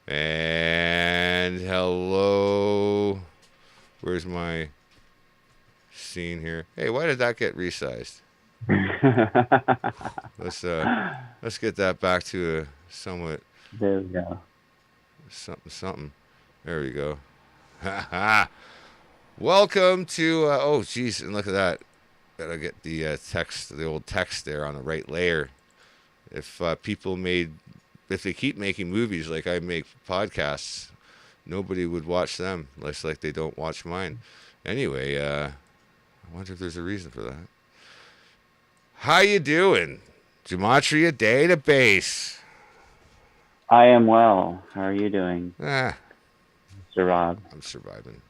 And hello. Where's my scene here? Hey, why did that get resized? Let's let's get that back to a somewhat There we go. something. There we go. Welcome to oh geez, and look at that. Gotta get the text, the old text there on the right layer. If if they keep making movies like I make podcasts, nobody would watch them, less like they don't watch mine. Anyway, I wonder if there's a reason for that. How you doing? Gematria Database. I am well. How are you doing, Ah, Mr. Rob? I'm surviving.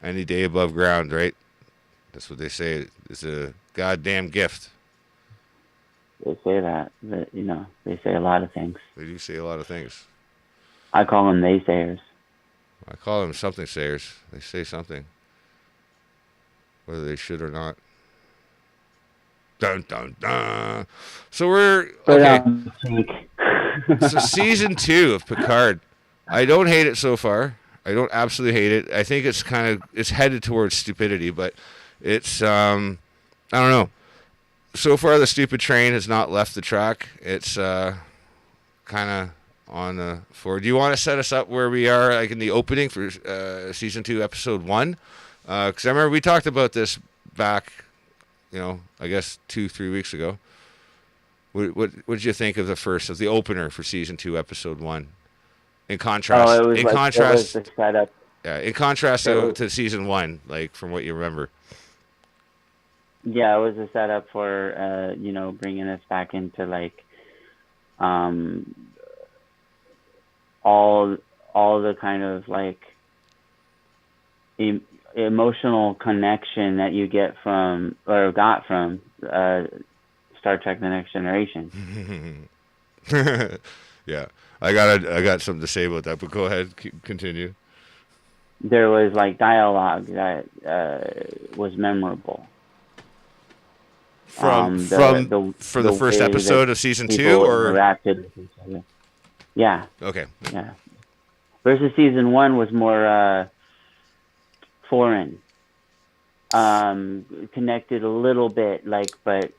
Any day above ground, right? That's what they say. It's a goddamn gift. They say that, but they say a lot of things. They do say a lot of things. I call them naysayers. I call them something sayers. They say something, whether they should or not. Dun dun dun. So we're But okay. Cheek. So season 2 of Picard. I don't hate it so far. I don't absolutely hate it. I think it's headed towards stupidity, but it's I don't know. So far, the stupid train has not left the track. It's kind of on the forward. Do you want to set us up where we are, like in the opening for season 2, episode 1? Because I remember we talked about this back, I guess 2-3 weeks ago. What did you think of the opener for season 2, episode 1? In contrast, It was the setup. yeah, in contrast It to season 1, like from what you remember. Yeah, it was a setup for bringing us back into like um all the kind of like emotional connection that you get from or got from Star Trek: The Next Generation. Yeah, I got something to say about that, but go ahead, continue. There was like dialogue that was memorable. For the The first way that episode of season 2, people or interacted with each other. Yeah, okay, yeah. Versus season one was more foreign, connected a little bit, like, but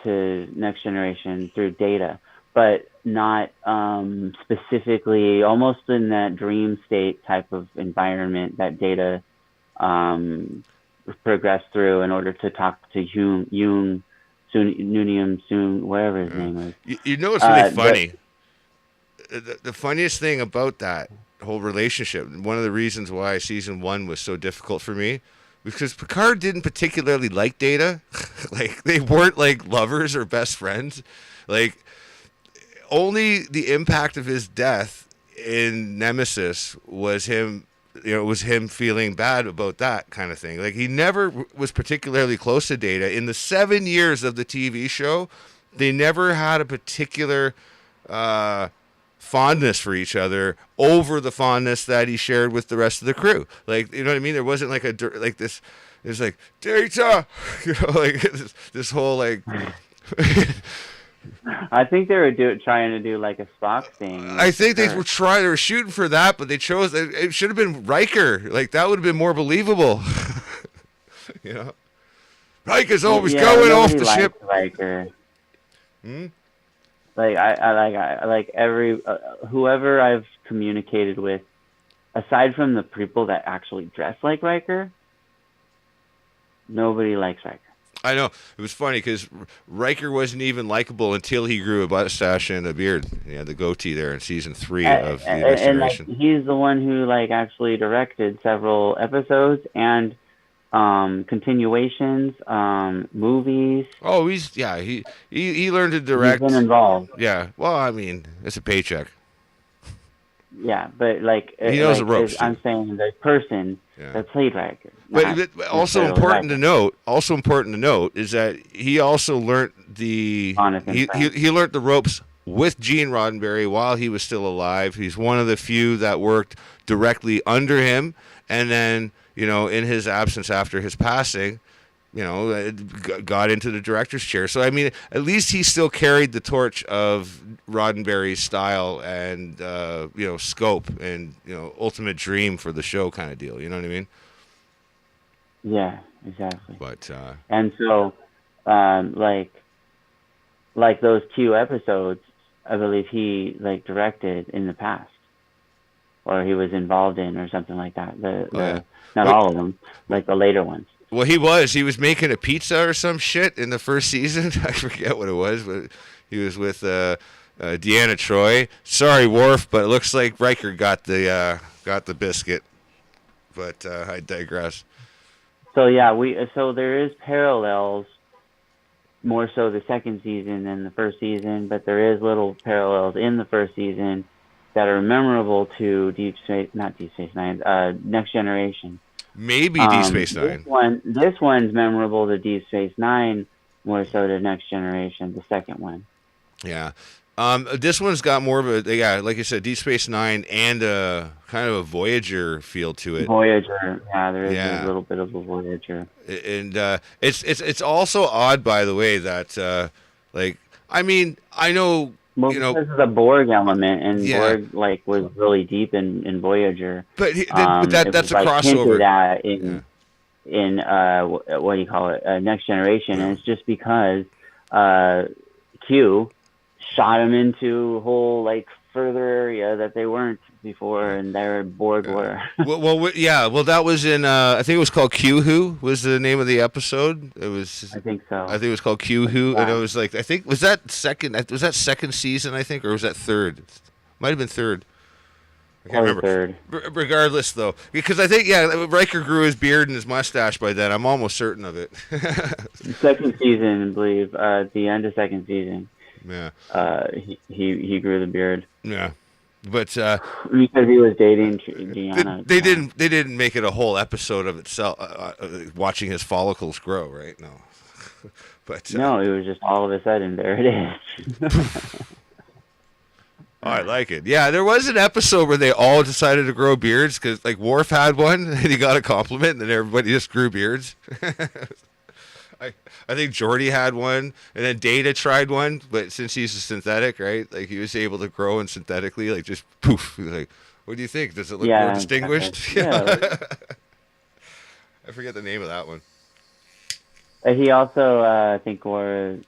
to Next Generation through data, but not specifically, almost in that dream state type of environment that data um, progressed through in order to talk to Jung, Nunium, Soon, whatever his name is. you know what's really But funny? The funniest thing about that whole relationship, one of the reasons why season 1 was so difficult for me, because Picard didn't particularly like Data. Like they weren't like lovers or best friends. Like only the impact of his death in Nemesis was him. Was him feeling bad about that kind of thing. Like he never was particularly close to Data in the 7 years of the TV show. They never had a particular fondness for each other over the fondness that he shared with the rest of the crew. Like, you know what I mean? There wasn't like like this. There's like Data, like this whole like. I think they were trying to do like a Spock thing I with think they Kirk. were shooting for that, but they chose. It should have been Riker. Like that would have been more believable. you know, Riker's always Yeah, but going off nobody the likes ship. Riker. Hmm? Like I like every whoever I've communicated with, aside from the people that actually dress like Riker, nobody likes Riker. I know. It was funny because Riker wasn't even likable until he grew a mustache and a beard. He had the goatee there in season 3 of The Next And like Generation. he's the one who like actually directed several episodes and continuations, movies. Oh, he learned to He's been direct. involved. Yeah. Well, I mean, it's a paycheck. Yeah, but He knows the ropes too. I'm saying the person Yeah. that played Riker, not But also necessarily important to Riker. note. Also important to note is that he also learned Jonathan Frakes. he learned the ropes with Gene Roddenberry while he was still alive. He's one of the few that worked directly under him, and then in his absence after his passing, got into the director's chair. So I mean, at least he still carried the torch of Roddenberry's style and scope and ultimate dream for the show kind of deal. You know what I mean? Yeah, exactly. But and so, like those Q episodes, I believe he like directed in the past, or he was involved in, or something like that. Not all of them, like the later ones. Well, he was making a pizza or some shit in the first season. I forget what it was, but he was with Deanna Troi. Sorry, Worf, but it looks like Riker got the biscuit. But I digress. So yeah, so there is parallels, more so the second season than the first season, but there is little parallels in the first season that are memorable to Next Generation. Maybe Deep Space Nine. This one's memorable to Deep Space Nine, more so to Next Generation, the second one. Yeah. This one's got more of a, like you said, Deep Space Nine and kind of a Voyager feel to it. Voyager, yeah, there is a little bit of a Voyager. And it's also odd, by the way, that I know. Because of the Borg element, and Borg was really deep in Voyager. But that's a crossover. That in what do you call it? Next Generation, and it's just because Q shot him into a whole further area that they weren't before, and their Borg were. Well, that was in. I think it was called Q Who was the name of the episode. It was. I think so. I think it was called Q Who, and it was I think was that second season, I think, or was that third? Might have been third. I can't remember. Third. Regardless, though, because I think Riker grew his beard and his mustache by then. I'm almost certain of it. Second season, I believe. At the end of second season. Yeah. He grew the beard. Yeah. But because he was dating Deanna. They didn't make it a whole episode of itself, watching his follicles grow, right? No. But no, it was just all of a sudden there it is. Oh, I like it. Yeah, there was an episode where they all decided to grow beards because Worf had one and he got a compliment, and then everybody just grew beards. I think Geordi had one, and then Data tried one, but since he's a synthetic, right? He was able to grow and synthetically, just poof. What do you think? Does it look more distinguished? Yeah. I forget the name of that one. He also, I think, wore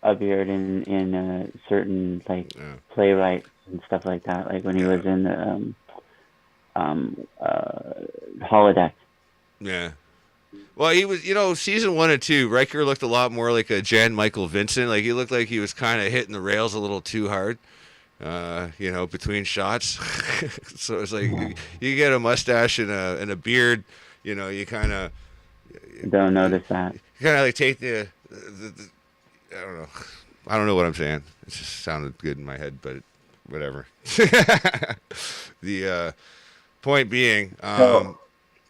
a beard in certain playwrights and stuff like that, when he was in the holodeck. Yeah. Well, he was, season 1 and 2, Riker looked a lot more like a Jan Michael Vincent. He looked like he was kind of hitting the rails a little too hard, between shots. So it's you get a mustache and a beard, you kind of don't notice that. You kind of take the I don't know. I don't know what I'm saying. It just sounded good in my head, but whatever. The point being.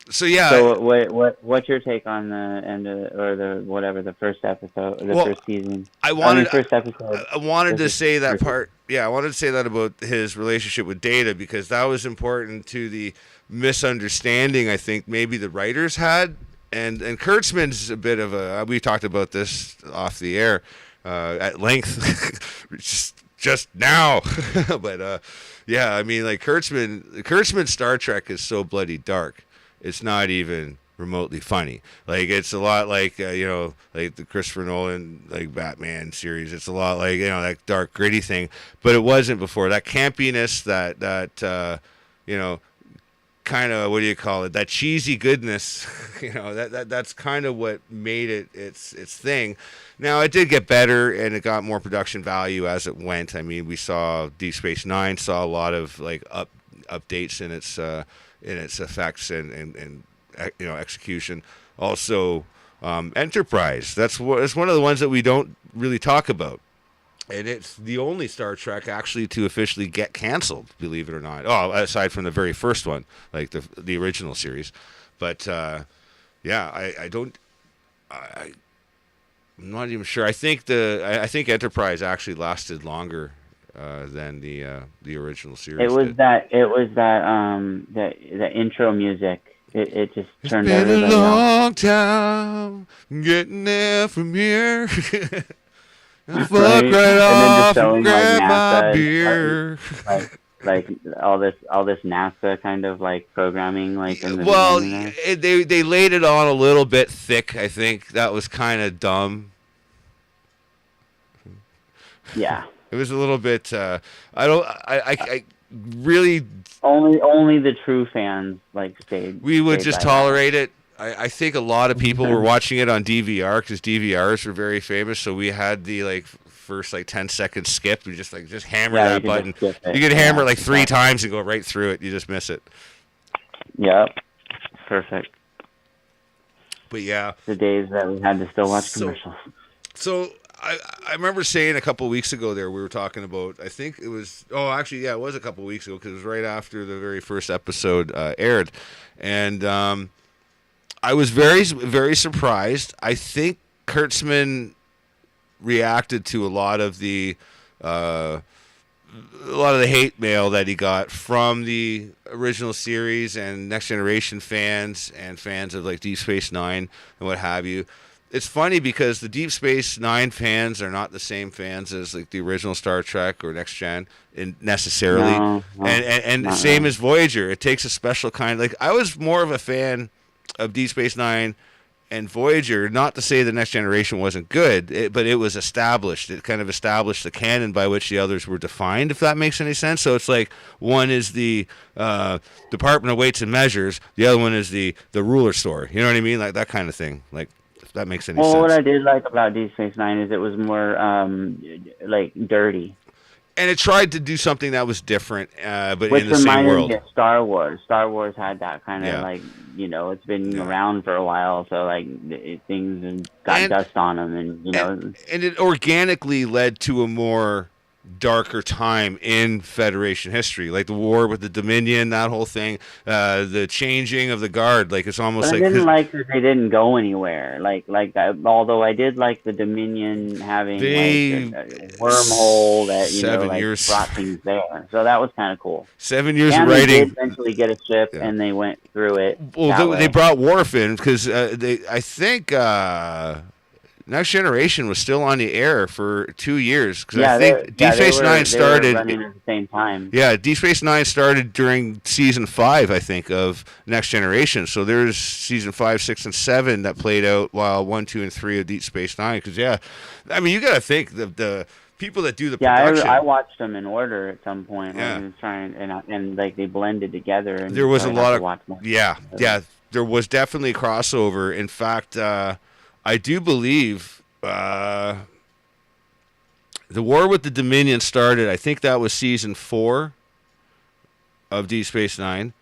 So yeah. So what's your take on the end the first episode, first season? First episode. I wanted to say that part. Yeah, I wanted to say that about his relationship with Data because that was important to the misunderstanding I think maybe the writers had, and Kurtzman's a bit of a. We talked about this off the air at length just now, but yeah, I mean Kurtzman's Star Trek is so bloody dark. It's not even remotely funny. It's a lot like the Christopher Nolan Batman series. It's a lot that dark gritty thing, but it wasn't before. That campiness, that kind of, what do you call it? That cheesy goodness, that's kind of what made it its thing. Now it did get better and it got more production value as it went. I mean, we saw Deep Space Nine saw a lot of updates in its effects and execution. Also, Enterprise. It's one of the ones that we don't really talk about, and it's the only Star Trek actually to officially get canceled. Believe it or not. Oh, aside from the very first one, the original series. But yeah, I'm not even sure. I think Enterprise actually lasted longer than the original series. It was that the intro music it just It's turned been a everybody off. long time getting there from here. I fuck Right? right And then just off and showing like grab my NASA and beer. like all this NASA kind of like programming like in the Well, beginning there. they laid it on a little bit thick. I think that was kind of dumb. Yeah. It was a little bit. I really. Only the true fans like We would stayed just by that. tolerate it. I think a lot of people were watching it on DVR because DVRs were very famous. So we had the like first like 10-second skip. We just hammer Yeah, that you button. could just skip it. You could hammer it Yeah, like 3 exactly. times and go right through it. You just miss it. Yep. Perfect. But yeah. The days that we had to still watch So- commercials. So I remember saying a couple weeks ago there we were talking about, I think it was, actually, yeah, it was a couple weeks ago because it was right after the very first episode aired. And I was very, very surprised. I think Kurtzman reacted to a lot of the hate mail that he got from the original series and Next Generation fans and fans of like Deep Space Nine and what have you. It's funny because the Deep Space Nine fans are not the same fans as like the original Star Trek or Next Gen necessarily, No, and not same really. as Voyager. It takes a special kind. Like I was more of a fan of Deep Space Nine and Voyager. Not to say the Next Generation wasn't good, but it was established. It kind of established the canon by which the others were defined. If that makes any sense. So it's like one is the Department of Weights and Measures, the other one is the ruler store. You know what I mean? Like that kind of thing. Like. If that makes any Well, sense. what I did like about Deep Space Nine is it was more like dirty, And it tried to do something that was different, but which in the same reminded world. me of Star Wars. Star Wars had that kind of Yeah. like it's been around for a while, so like things got dust on them, and And it organically led to a more darker time in Federation history, like the war with the Dominion, that whole thing, the changing of the guard. Like it's almost But I like didn't like that they didn't go anywhere. Like that. Although I did like the Dominion having They- like a wormhole that 7 like years. brought things there. So that was kind of cool. 7 years And of they writing. did eventually get a ship, Yeah. and they went through it. Well, that way. they brought Worf in because I think Next Generation was still on the air for 2 years because I think Deep Space Nine started. They were running at the same time. Yeah, Deep Space Nine started during season 5, I think, of Next Generation. So there's season 5, 6, and 7 that played out while 1, 2, and 3 of Deep Space Nine. Because I mean, you got to think the people that do the production. I watched them in order at some point. Yeah. I was trying, and like they blended together. And There was so a I'd lot have to of watch more. yeah. There was definitely crossover. In fact, I do believe the war with the Dominion started. I think that was season 4 of Deep Space Nine,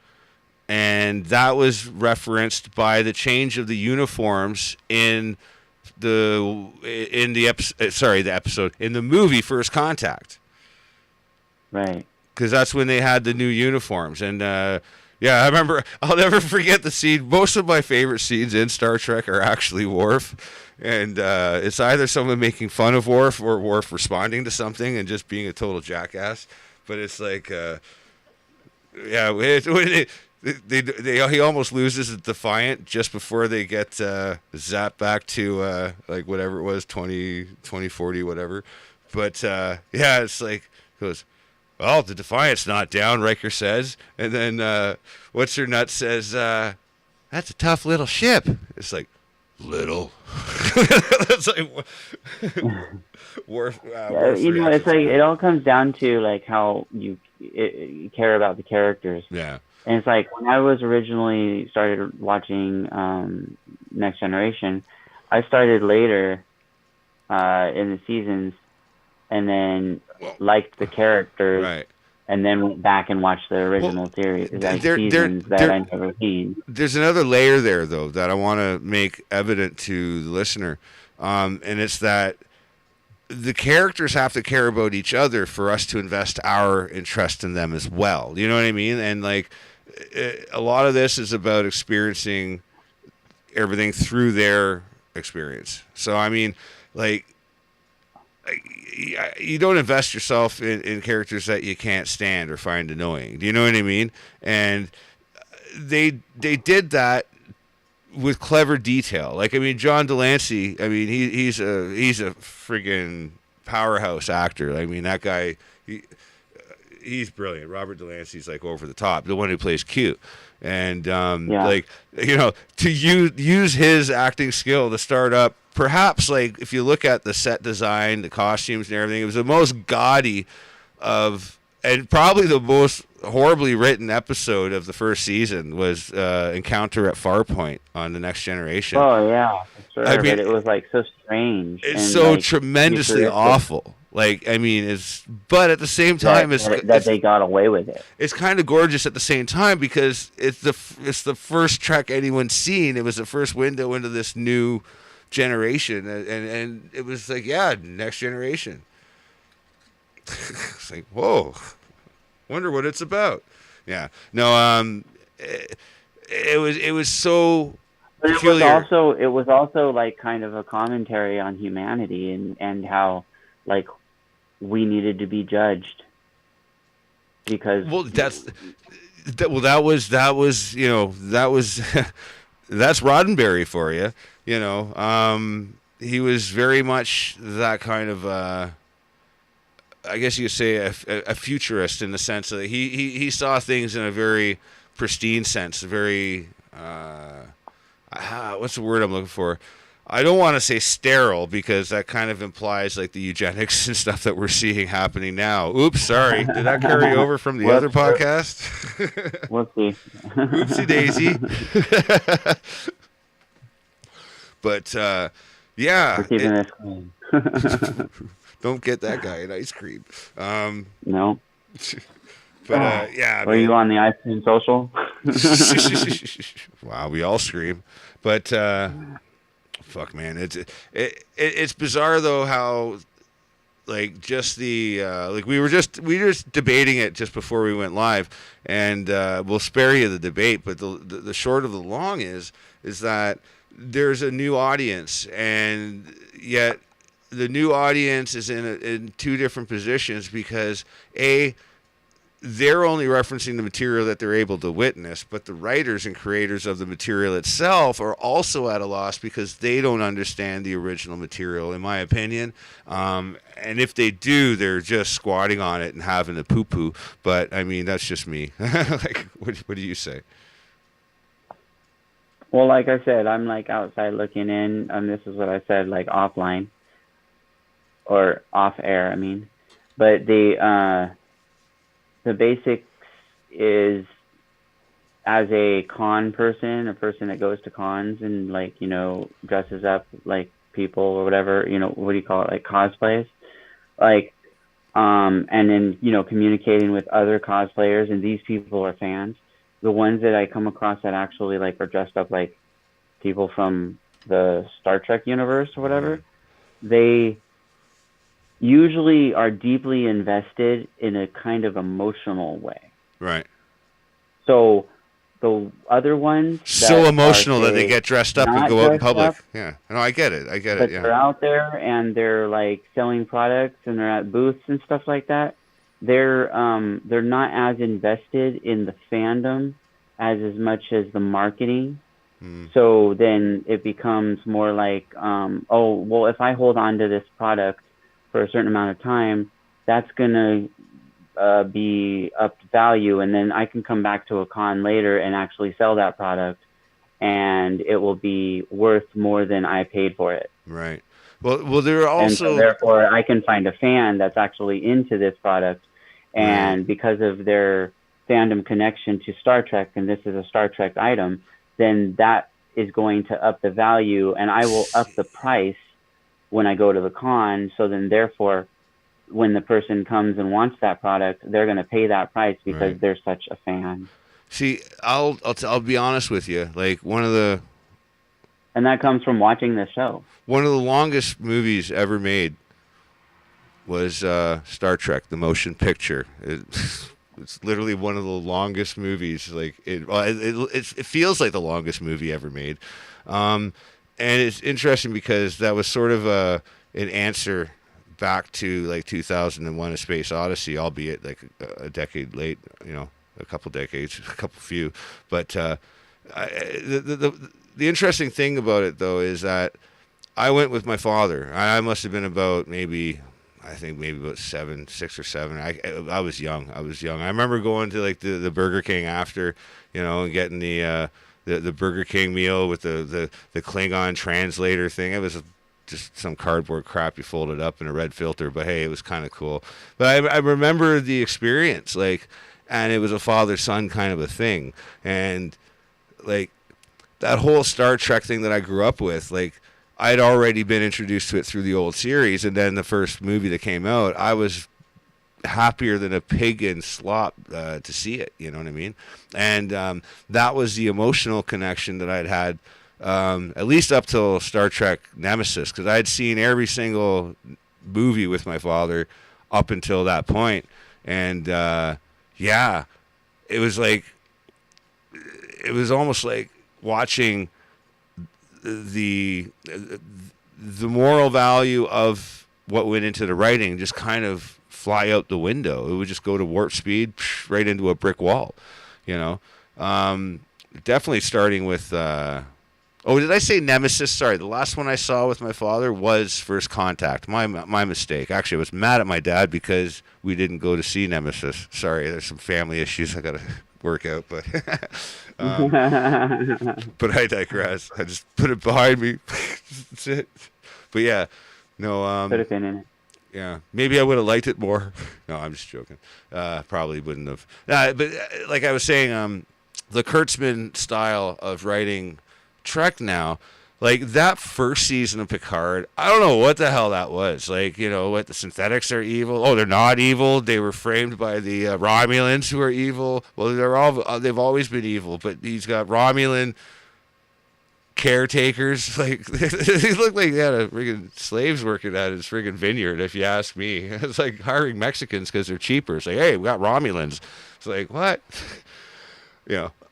and that was referenced by the change of the uniforms in the episode in the movie First Contact. Right. Because that's when they had the new uniforms. And, I remember, I'll never forget the scene. Most of my favorite scenes in Star Trek are actually Worf. And it's either someone making fun of Worf or Worf responding to something and just being a total jackass. But it's like, he almost loses at Defiant just before they get zapped back to, like, whatever it was, 2040, whatever. But, it's like, he goes, well, the Defiant's not down, Riker says. And then what's her nut says, that's a tough little ship. It's like, little. It's like, Worf. It's like it all comes down to like how you care about the characters. Yeah. And it's like when I was originally started watching Next Generation, I started later in the seasons, and then liked the characters, Right. and then went back and watched the original series, like seasons that I never seen. There's another layer there, though, that I want to make evident to the listener, and it's that the characters have to care about each other for us to invest our interest in them as well. You know what I mean? And like a lot of this is about experiencing everything through their experience. So I mean, like, you don't invest yourself in characters that you can't stand or find annoying. Do you know what I mean? And they did that with clever detail. Like, I mean, John Delancey, I mean, he's a friggin' powerhouse actor. I mean, that guy, he's brilliant. Robert Delancey's like over the top, the one who plays Q. And like, you know, to use his acting skill to start up, perhaps, like, if you look at the set design, the costumes and everything, it was the most gaudy and probably the most horribly written episode of the first season was Encounter at Farpoint on The Next Generation. Oh yeah, for sure. I mean, but it was like so strange. It's and, so like, tremendously awful. Like, I mean, but at the same time, that they got away with it. It's kind of gorgeous at the same time because it's the first Trek anyone's seen. It was the first window into this new generation, and it was like, yeah, Next Generation. It's like, whoa, wonder what it's about. Yeah, no, it was so but peculiar. It was also like kind of a commentary on humanity and how, like, we needed to be judged because that was you know, that was that's Roddenberry for you. You know, he was very much that kind of I guess you could say a futurist, in the sense that he saw things in a very pristine sense, a very what's the word I'm looking for? I don't want to say sterile, because that kind of implies like the eugenics and stuff that we're seeing happening now. Oops, sorry. Did that carry over from the other podcast? Whoopsie. Oopsie daisy. But yeah. We're keeping this clean. Don't get that guy an ice cream. No. But yeah. Were you on the ice cream social? Wow, we all scream. But fuck, man, it's bizarre though how, like, just the like we were just debating it just before we went live, and we'll spare you the debate. But the short of the long is that there's a new audience, and yet the new audience is in two different positions, because they're only referencing the material that they're able to witness, but the writers and creators of the material itself are also at a loss because they don't understand the original material, in my opinion. And if they do, they're just squatting on it and having a poo-poo. But, I mean, that's just me. Like, what do you say? Well, like I said, I'm like outside looking in, and this is what I said, like offline or off air, I mean. But the basics is, as a con person, a person that goes to cons and, like, you know, dresses up like people or whatever, you know, what do you call it, like cosplays, like, and then, you know, communicating with other cosplayers, and these people are fans. The ones that I come across that actually, like, are dressed up like people from the Star Trek universe or whatever, they usually are deeply invested in a kind of emotional way. Right. So the other ones, so emotional that they get dressed up and go out in public. Yeah. No, I get it. But yeah. They're out there and they're like selling products and they're at booths and stuff like that. They're not as invested in the fandom as much as the marketing. So then it becomes more like, oh, well, if I hold on to this product for a certain amount of time, that's going to be upped value, and then I can come back to a con later and actually sell that product, and it will be worth more than I paid for it. Right. Well, there are also, and so therefore I can find a fan that's actually into this product, and because of their fandom connection to Star Trek, and this is a Star Trek item, then that is going to up the value, and I will up the price when I go to the con. So then therefore, when the person comes and wants that product, they're going to pay that price because they're such a fan. See, I'll be honest with you. Like, and that comes from watching this show. One of the longest movies ever made was Star Trek: The Motion Picture. It's literally one of the longest movies. Like, it feels like the longest movie ever made. And it's interesting because that was sort of an answer back to, like, 2001: A Space Odyssey, albeit like a decade late, you know, a couple decades, a couple few. But the interesting thing about it though is that I went with my father. I must have been about I think maybe about 6 or 7. I was young. I remember going to like the Burger King after, and getting the Burger King meal with the Klingon translator thing. It was just some cardboard crap you folded up in a red filter, but hey, it was kind of cool. But I remember the experience, and it was a father-son kind of a thing. And like that whole Star Trek thing that I grew up with, I'd already been introduced to it through the old series, and then the first movie that came out, I was happier than a pig in slop to see it. You know what I mean? And that was the emotional connection that I'd had, at least up till Star Trek Nemesis, because I'd seen every single movie with my father up until that point. And yeah, it was almost like watching the moral value of what went into the writing just kind of fly out the window. It would just go to warp speed right into a brick wall, definitely starting with did I say Nemesis? Sorry, the last one I saw with my father was First Contact. My mistake. Actually, I was mad at my dad because we didn't go to see Nemesis. Sorry, there's some family issues I gotta work out, but but I digress. I just put it behind me. That's it. But yeah, no. Put a pin in it. Yeah, maybe I would have liked it more. No, I'm just joking. Probably wouldn't have. But like I was saying, the Kurtzman style of writing Trek now, like that first season of Picard, I don't know what the hell that was. What, the synthetics are evil. Oh, they're not evil. They were framed by the Romulans who are evil. Well, they've always been evil, but he's got Romulan caretakers. They look like they had friggin' slaves working at his friggin' vineyard, if you ask me. It's like hiring Mexicans because they're cheaper. It's like, hey, we got Romulans. It's like, what?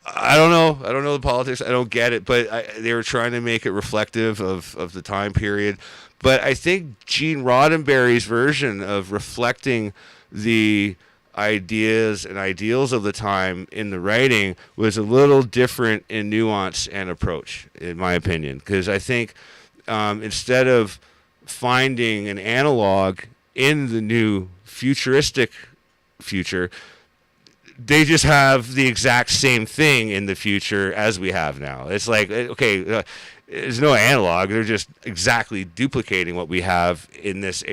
I don't know the politics. I don't get it, but they were trying to make it reflective of the time period. But I think Gene Roddenberry's version of reflecting the ideas and ideals of the time in the writing was a little different in nuance and approach, in my opinion. Because I think instead of finding an analog in the new futuristic future, they just have the exact same thing in the future as we have now. It's like, okay, there's no analog. They're just exactly duplicating what we have in this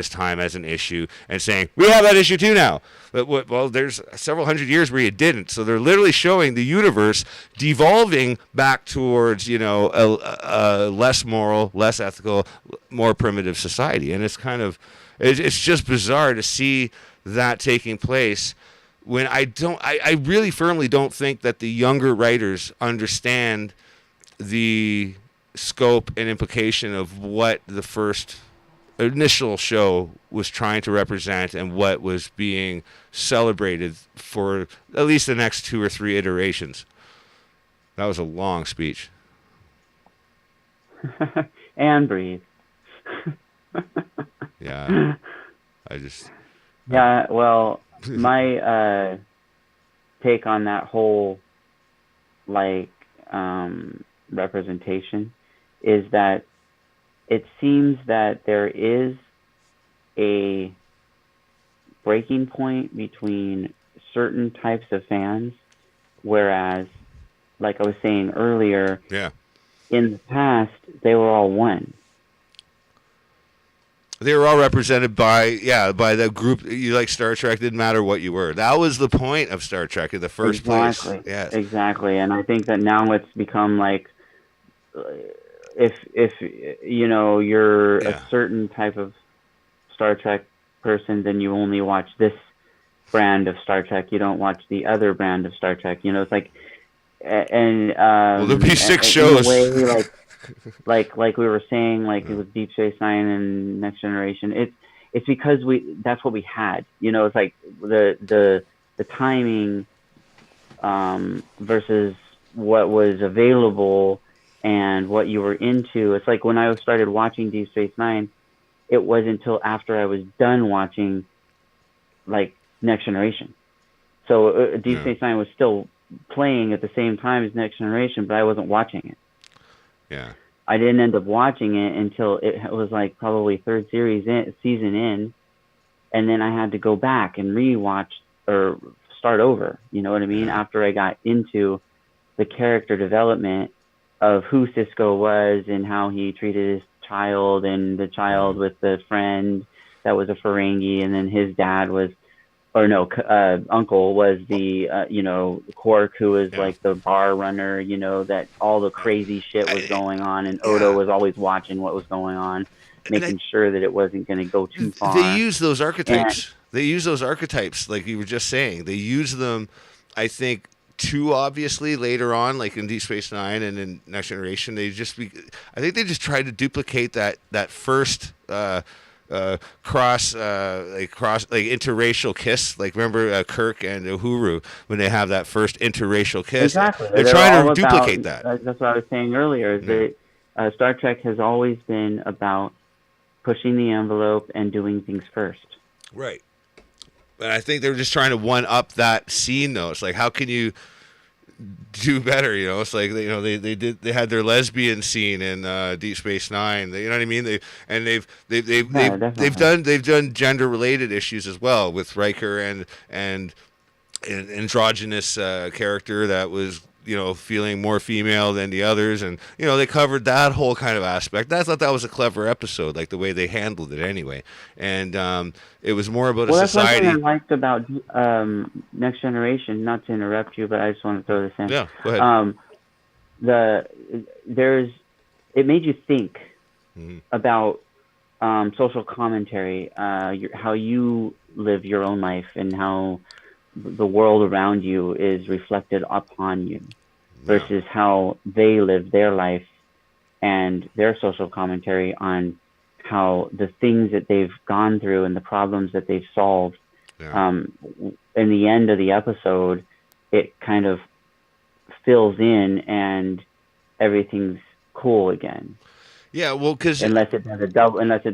time as an issue and saying, we have that issue too now. But well, there's several hundred years where you didn't. So they're literally showing the universe devolving back towards, a less moral, less ethical, more primitive society. And it's it's just bizarre to see that taking place when I really firmly don't think that the younger writers understand the scope and implication of what the first initial show was trying to represent and what was being celebrated for at least the next 2 or 3 iterations. That was a long speech. And breathe. Yeah. Yeah, well, my take on that whole representation is that it seems that there is a breaking point between certain types of fans, whereas, like I was saying earlier, in the past they were all one. They were all represented by the group. You like Star Trek, didn't matter what you were. That was the point of Star Trek in the first place. Yes. Exactly. And I think that now it's become like, if you're a certain type of Star Trek person, then you only watch this brand of Star Trek. You don't watch the other brand of Star Trek. It's like, and well, there'll be 6 shows. In a way, like we were saying, with Deep Space Nine and Next Generation, it's because that's what we had. It's like the timing versus what was available and what you were into. It's like when I started watching Deep Space Nine, it wasn't until after I was done watching Next Generation. So Deep Yeah. Space Nine was still playing at the same time as Next Generation, but I wasn't watching it. Yeah. I didn't end up watching it until it was like probably season in, and then I had to go back and rewatch or start over. You know what I mean? Yeah. After I got into the character development of who Cisco was and how he treated his child, and the child with the friend that was a Ferengi, and then his dad was, or no, uncle was the Quark, who was Yeah. like the bar runner, that all the crazy shit was going on, and Odo Yeah. was always watching what was going on, And making sure that it wasn't going to go too they far. use those And archetypes. They use those archetypes, like you were just saying. They use them, I think, too obviously later on, like in Deep Space Nine and in Next Generation. I think they just tried to duplicate that first like interracial kiss. Like remember Kirk and Uhuru when they have that first interracial kiss. exactly, They're trying all to about, duplicate that. That's what I was saying earlier. Is that Star Trek has always been about pushing the envelope and doing things first. Right. And I think they're just trying to one up that scene, though. It's like, how can you do better? It's like they had their lesbian scene in Deep Space Nine. You know what I mean? They've done gender related issues as well with Riker and an androgynous character that was feeling more female than the others, and they covered that whole kind of aspect. I thought that was a clever episode, like the way they handled it anyway. And it was more about a society. That's one thing I liked about Next Generation. Not to interrupt you, but I just want to throw this in. Yeah, go ahead. It made you think about social commentary, how you live your own life, and how the world around you is reflected upon you, versus how they live their life and their social commentary on how the things that they've gone through and the problems that they've solved. In the end of the episode, it kind of fills in and everything's cool again. Yeah, well, because unless it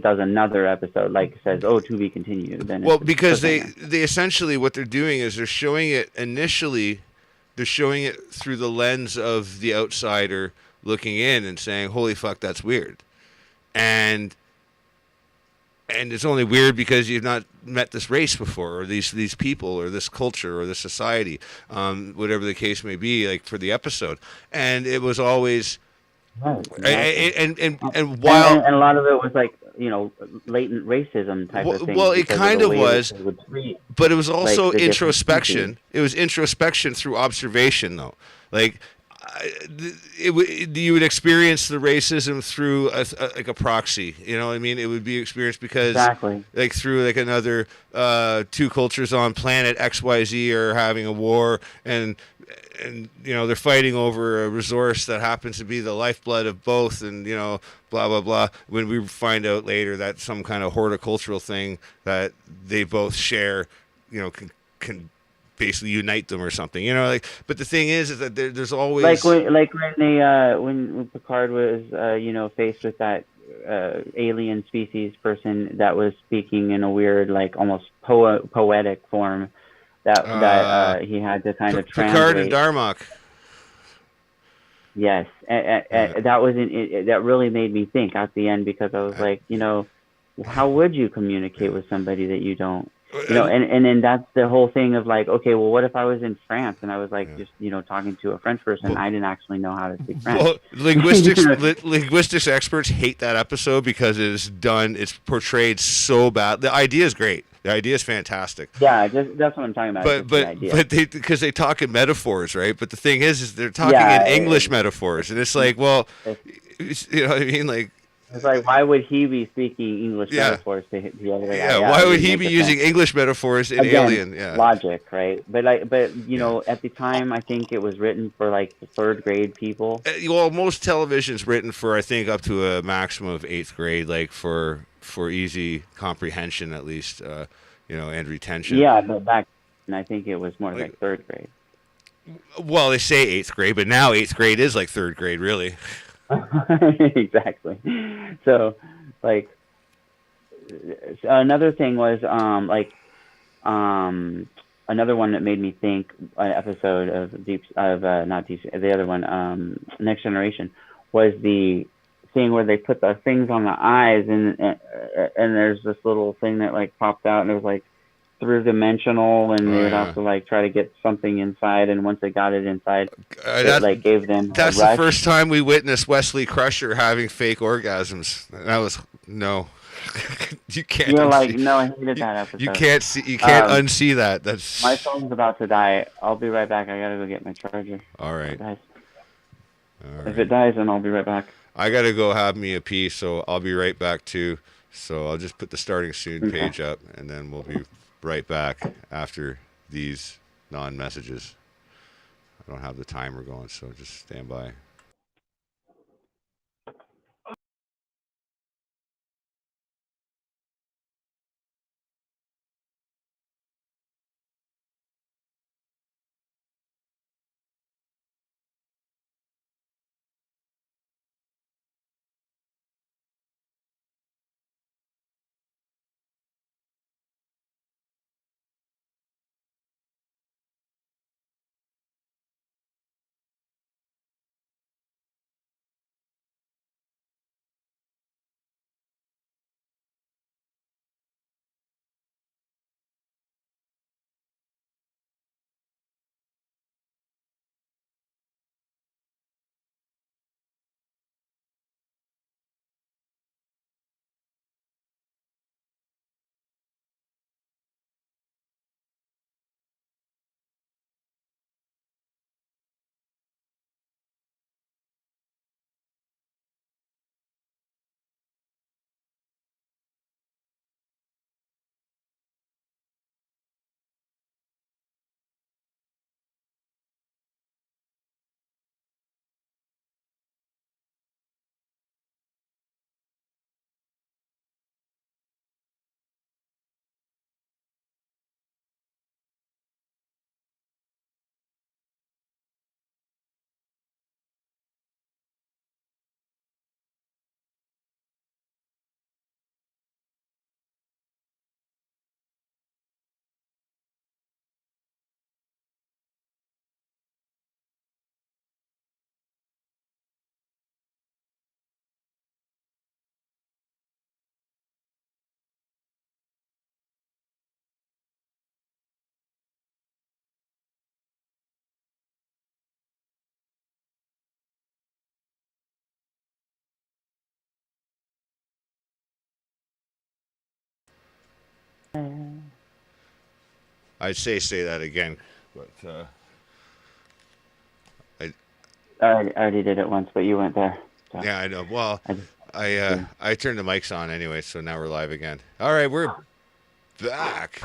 does another episode, like it says, "Oh, to be continued." Then because they essentially what they're doing is they're showing it initially, they're showing it through the lens of the outsider looking in and saying, "Holy fuck, that's weird," and it's only weird because you've not met this race before, or these people, or this culture, or this society, whatever the case may be, like for the episode, and it was always. Right, exactly. And while and a lot of it was like latent racism type of thing. Well, it kind of was, but it was also introspection. It was introspection through observation, though. Like you would experience the racism through like a proxy. You know what I mean? It would be experienced because like through like another two cultures on planet XYZ are having a war, and they're fighting over a resource that happens to be the lifeblood of both, and blah blah blah. When we find out later that some kind of horticultural thing that they both share, can basically unite them or something. But the thing is that there's always when Picard was faced with that alien species person that was speaking in a weird, like almost poetic form. That he had to kind of translate. Picard and Darmok. Yes, that really made me think at the end, because I was like, how would you communicate with somebody that you don't, and then that's the whole thing of like, okay, well, what if I was in France and I was like just talking to a French person, I didn't actually know how to speak French. Well, linguistics experts hate that episode because it's portrayed so bad. The idea is great. The idea is fantastic. Yeah, that's what I'm talking about. But because they talk in metaphors, right? But the thing is they're talking in English metaphors, and it's like, well, you know what I mean? Like, it's like, why would he be speaking English metaphors to the other guy? Yeah, why would he be using English metaphors in Alien? Yeah, logic, right? But at the time, I think it was written for like the third grade people. Well, most television's written for, I think, up to a maximum of 8th grade, like for easy comprehension at least, and retention. Yeah, but back then I think it was more like 3rd grade. Well, they say 8th grade, but now 8th grade is like 3rd grade, really. Exactly. So, another thing was another one that made me think, an episode of not Deep, the other one, Next Generation, was the thing where they put the things on the eyes, and there's this little thing that like popped out, and it was like through dimensional, and they Oh would have yeah. to like try to get something inside, and once they got it inside, it That like gave them a that's the rush. first time we witnessed Wesley Crusher having fake orgasms. That was no. You can't You're like, unsee. no, I hated that You episode. can't see. You can't Um, unsee that. my That's phone's about to die. I'll be right back. I gotta go get my charger. all If it right. dies, All if it right. dies, then I'll be right back. I gotta go have me a pee, so I'll be right back too. So I'll just put the starting soon Okay. page up, and then we'll be right back after these non-messages. I don't have the timer going, so just stand by. I'd say that again, but I I already did it once, but you went there. So yeah I know. Well, I just yeah. I turned the mics on anyway, so now we're live again. All right, we're back.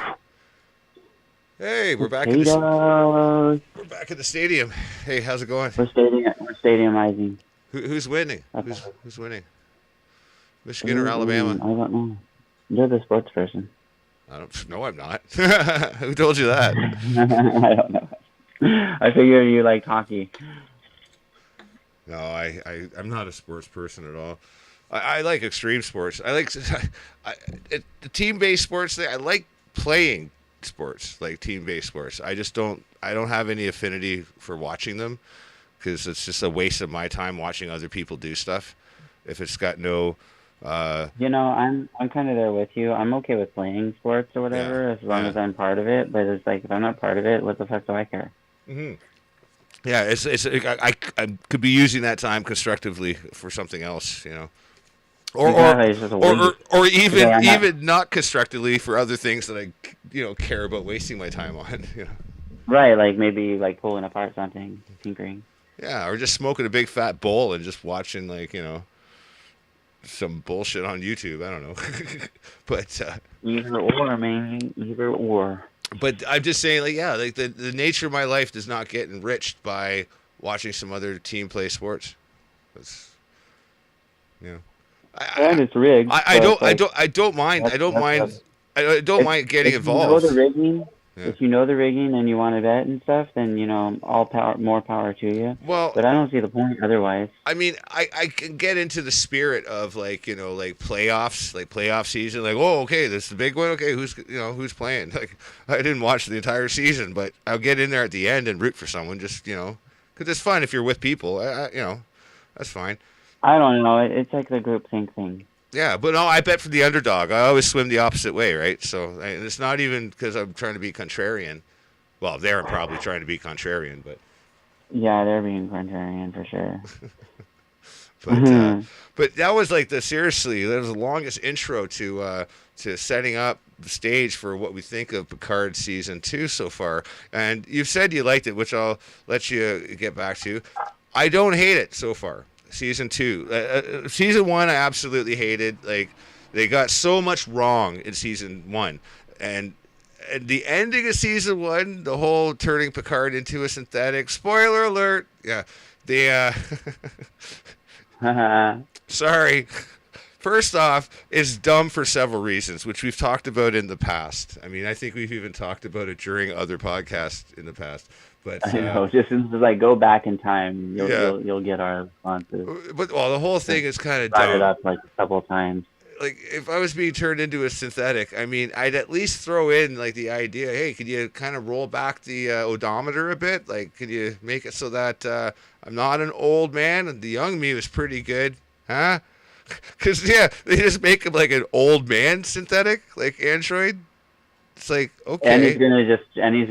Hey, Potatoes. we're back at the stadium. Hey, how's it going? We're stadiumizing. Who's winning? That's Who's winning? Michigan or Alabama? I don't know. You're the sports person. I don't. No, I'm not. Who told you that? I don't know. I figure you like hockey. No, I'm not a sports person at all. I like extreme sports. I like the team-based sports. I like playing sports, like team-based sports. I just don't. I don't have any affinity for watching them because it's just a waste of my time watching other people do stuff. If it's got no, You know, I'm kind of there with you. I'm okay with playing sports or yeah, whatever as long yeah. as I'm part of it. But it's like if I'm not part of it, what the fuck do I care? Hmm. Yeah, I could be using that time constructively for something else, you know, Exactly, it's just a waste. or Yeah, I'm not even not constructively for other things that I care about wasting my time on, you know. right. Like maybe like pulling apart something, tinkering. Yeah, or just smoking a big fat bowl and just watching some bullshit on YouTube. I don't know, but Either or, man. Either or. but I'm just saying, like, yeah, like the nature of my life does not get enriched by watching some other team play sports. That's, you know, And it's rigged. I So don't it's like I don't mind that's I don't mind getting if you know the involved. rigging. Yeah. if you know the rigging and you want to bet and stuff, then all power, more power to you. Well, But I don't see the point otherwise. I mean, I can get into the spirit of like like playoffs, like playoff season. Like, oh, okay, this is the big one. Okay, who's playing? Like, I didn't watch the entire season, but I'll get in there at the end and root for someone. Just because it's fun if you're with people. That's fine. I don't know. It's like the group think thing. Yeah, but no, I bet for the underdog. I always swim the opposite way, right? So and it's not even because I'm trying to be contrarian. Well, they're probably trying to be contrarian, but Yeah, they're being contrarian for sure. but that was like seriously that was the longest intro to setting up the stage for what we think of Picard season 2 so far. And you've said you liked it, which I'll let you get back to. I don't hate it so far. Season 2, season 1, I absolutely hated. Like they got so much wrong in season 1, and the ending of season 1, the whole turning Picard into a synthetic. Spoiler alert. Yeah, the sorry. First off, it's dumb for several reasons, which we've talked about in the past. I mean, I think we've even talked about it during other podcasts in the past. But I know, just like go back in time, you'll get our responses. But the whole thing is kind of Brought dumb. it up like a couple of times. Like if I was being turned into a synthetic, I mean, I'd at least throw in like the idea, hey, could you kind of roll back the odometer a bit? Like, could you make it so that I'm not an old man and the young me was pretty good, huh? Because they just make him like an old man synthetic, like android. It's like, okay. And he's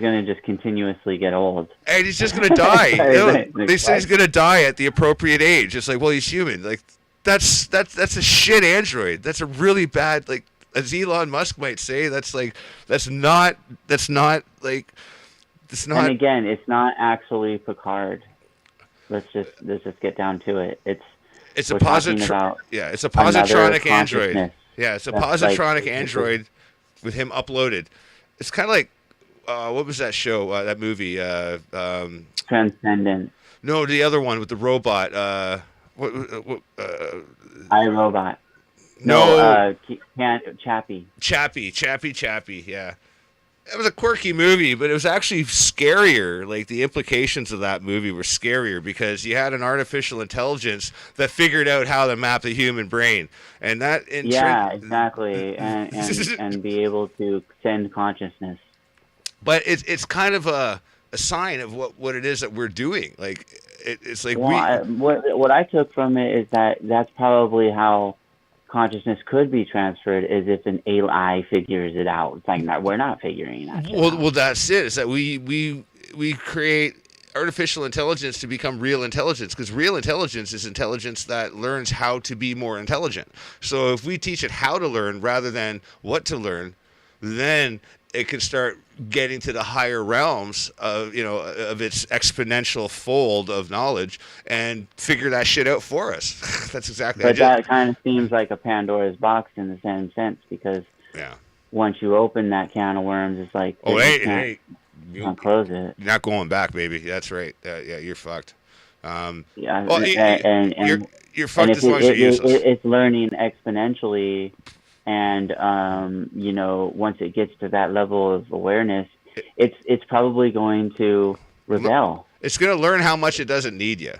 gonna just continuously get old. And he's just gonna die. They say he's gonna die at the appropriate age. It's like, well, he's human. Like that's a shit android. That's a really bad, like, as Elon Musk might say, that's not. And again, it's not actually Picard. Let's just get down to it. It's a positronic android. Yeah, it's a positronic android with him uploaded. It's kind of like what was that show? That movie? Transcendence. No, the other one with the robot. iRobot. No. Chappie. Chappie. Yeah. It was a quirky movie, but it was actually scarier. Like the implications of that movie were scarier because you had an artificial intelligence that figured out how to map the human brain, and that exactly, and be able to send consciousness. But it's kind of a sign of what it is that we're doing. Like it's like what I took from it is that's probably how consciousness could be transferred, is if an AI figures it out. It's like we're not figuring that out. Well, that's it. Is that we create artificial intelligence to become real intelligence, because real intelligence is intelligence that learns how to be more intelligent. So if we teach it how to learn rather than what to learn, then it can start getting to the higher realms of of its exponential fold of knowledge and figure that shit out for us. That's exactly. But that kind of seems like a Pandora's box in the same sense, because once you open that can of worms, it's like you can't close it. You're not going back, baby. That's right. You're fucked. And you're fucked as long as you're useless. It's learning exponentially. And once it gets to that level of awareness, it's probably going to rebel. It's going to learn how much it doesn't need you.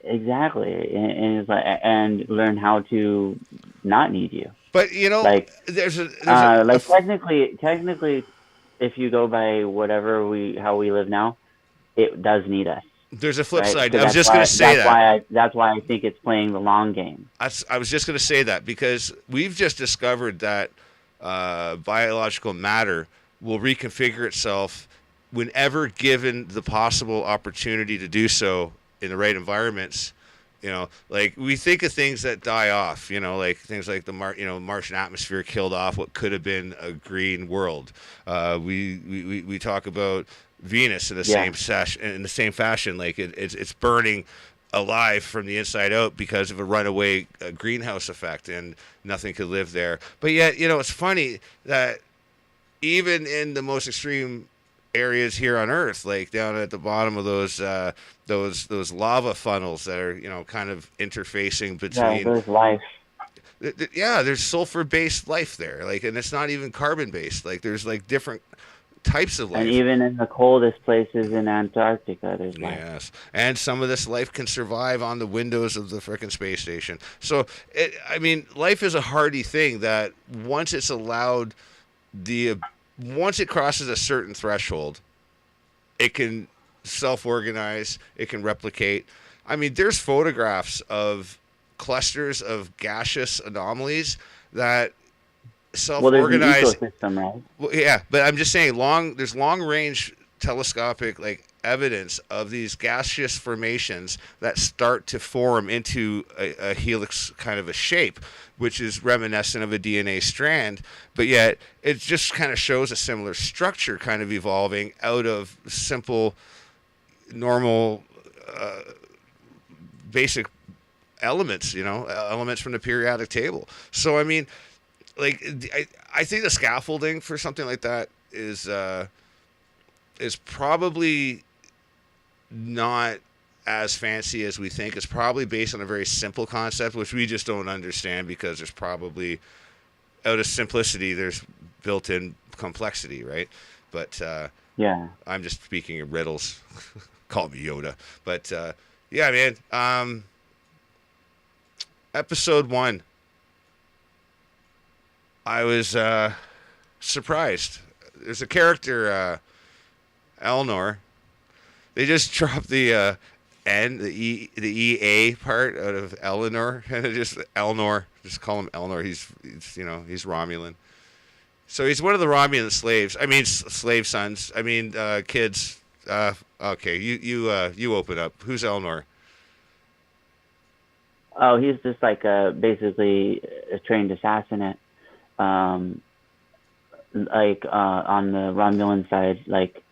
Exactly, and learn how to not need you. But there's technically, if you go by how we live now, it does need us. There's a flip side. I was just going to say that. That's why I think it's playing the long game. I was just going to say that because we've just discovered that biological matter will reconfigure itself whenever given the possible opportunity to do so in the right environments. Like we think of things that die off, like things like the Martian atmosphere killed off what could have been a green world. We talk about Venus in the same fashion, like it's burning alive from the inside out because of a runaway greenhouse effect, and nothing could live there. But yet, it's funny that even in the most extreme areas here on Earth, like down at the bottom of those lava funnels that are kind of interfacing between there's life. Yeah, there's sulfur-based life there, like, and it's not even carbon-based. Like, there's like different types of And life. even in the coldest places in Antarctica, there's life. Yes, and some of this life can survive on the windows of the frickin' space station. So, I mean, life is a hardy thing that once it's allowed, once it crosses a certain threshold, it can self-organize, it can replicate. I mean, there's photographs of clusters of gaseous anomalies that Well, there's an self-organize. ecosystem, right? Well, yeah, but I'm just saying, there's long-range telescopic like evidence of these gaseous formations that start to form into a helix kind of a shape, which is reminiscent of a DNA strand, but yet it just kind of shows a similar structure kind of evolving out of simple, normal, basic elements, elements from the periodic table. So, I mean, like, I think the scaffolding for something like that is probably not as fancy as we think. It's probably based on a very simple concept, which we just don't understand because there's probably, out of simplicity, there's built-in complexity, right? But Yeah. I'm just speaking in riddles. Call me Yoda. But yeah, man. Episode 1. I was surprised. There's a character, Elnor. They just dropped the N, the EA part out of Eleanor, and it just Elnor. Just call him Elnor. He's Romulan. So he's one of the Romulan slaves. I mean, slave sons. I mean, kids. Okay, you open up. Who's Elnor? Oh, he's just like basically a trained assassinate. Like on the Romulan side, like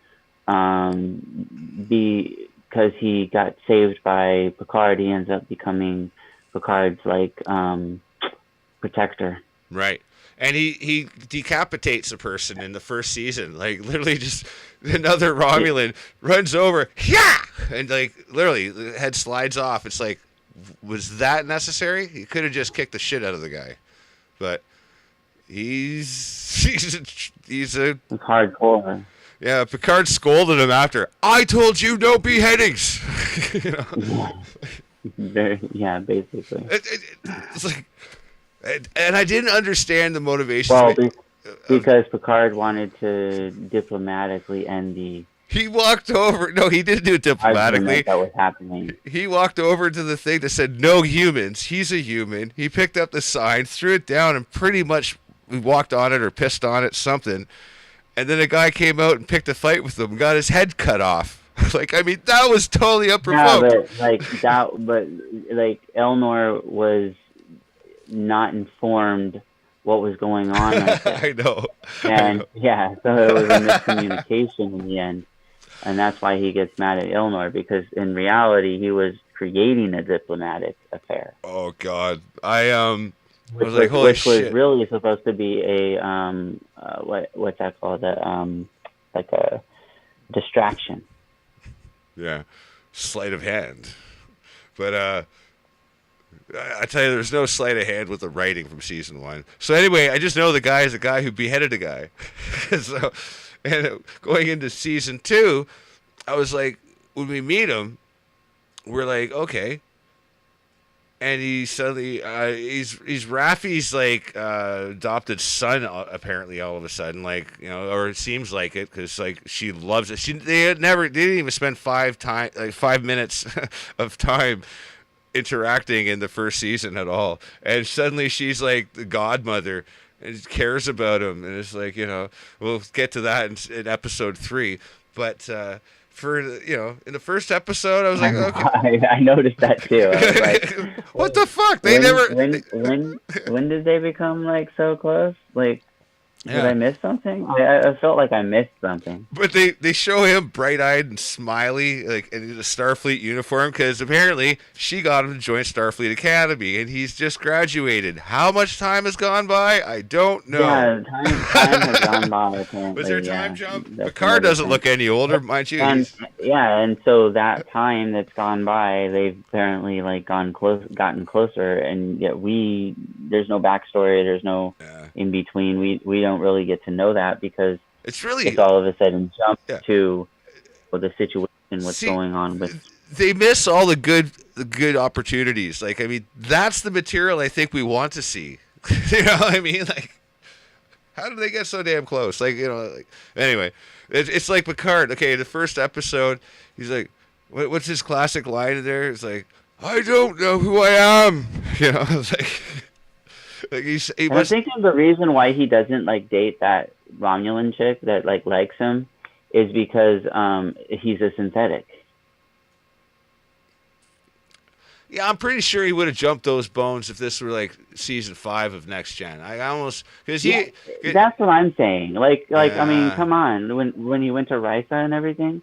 because he got saved by Picard, he ends up becoming Picard's like protector. Right. And he decapitates a person in the first season. Like, literally just another Romulan runs over, yeah, and like literally the head slides off. It's like, was that necessary? He could have just kicked the shit out of the guy. But he's a hardcore. Yeah, Picard scolded him after. I told you no beheadings. Yeah, basically. It's like, and I didn't understand the motivation. Well, because Picard wanted to diplomatically end the. He walked over. No, he didn't do it diplomatically. That was happening. He walked over to the thing that said "No humans." He's a human. He picked up the sign, threw it down, and pretty much walked on it or pissed on it, something. And then a guy came out and picked a fight with him, and got his head cut off. Like, I mean, that was totally unprovoked. Yeah, but Elnor was not informed what was going on. Like that. I know. And yeah, so it was a miscommunication in the end. And that's why he gets mad at Elnor, because in reality he was creating a diplomatic affair. Oh God, I was like, holy shit. Which was really supposed to be a what's that called? Like a distraction. Yeah, sleight of hand. But I tell you, there's no sleight of hand with the writing from season 1. So anyway, I just know the guy is a guy who beheaded a guy. So, and going into season 2, I was like, when we meet him, we're like, okay. And he suddenly, he's Raffi's like adopted son, apparently, all of a sudden, like, or it seems like it, because like she loves it. They didn't even spend 5 minutes of time interacting in the first season at all, and suddenly she's like the godmother and cares about him, and it's like, we'll get to that in episode 3, but. For in the first episode, I was like, okay. I noticed that too. I was like, what the fuck? They never. When did they become like so close? Like, Did I Yeah. miss something? I felt like I missed something. But they show him bright-eyed and smiley, like in a Starfleet uniform, because apparently she got him to join Starfleet Academy, and he's just graduated. How much time has gone by? I don't know. Yeah, time has gone by Was there a apparently. time Yeah, jump? that's Picard another doesn't thing. look any older, mind you. And He's yeah, and so that time that's gone by, they've apparently like gotten closer, and yet there's no backstory, there's no yeah. in between. We don't really get to know that because It's really it's all of a sudden jumped yeah. to the situation, what's See, going on with. they miss all the good opportunities. Like I mean, that's the material I think we want to see. You know what I mean? Like, how did they get so damn close? Like, like, anyway, it's like Picard. Okay, the first episode, he's like, what's his classic line in there? It's like, I don't know who I am. It's like he And I'm must. thinking the reason why he doesn't like date that Romulan chick that like likes him is because he's a synthetic. Yeah, I'm pretty sure he would have jumped those bones if this were like season 5 of Next Gen. I almost because Yeah, he. that's what I'm saying. Like I mean, Yeah. come on. When he went to Risa and everything,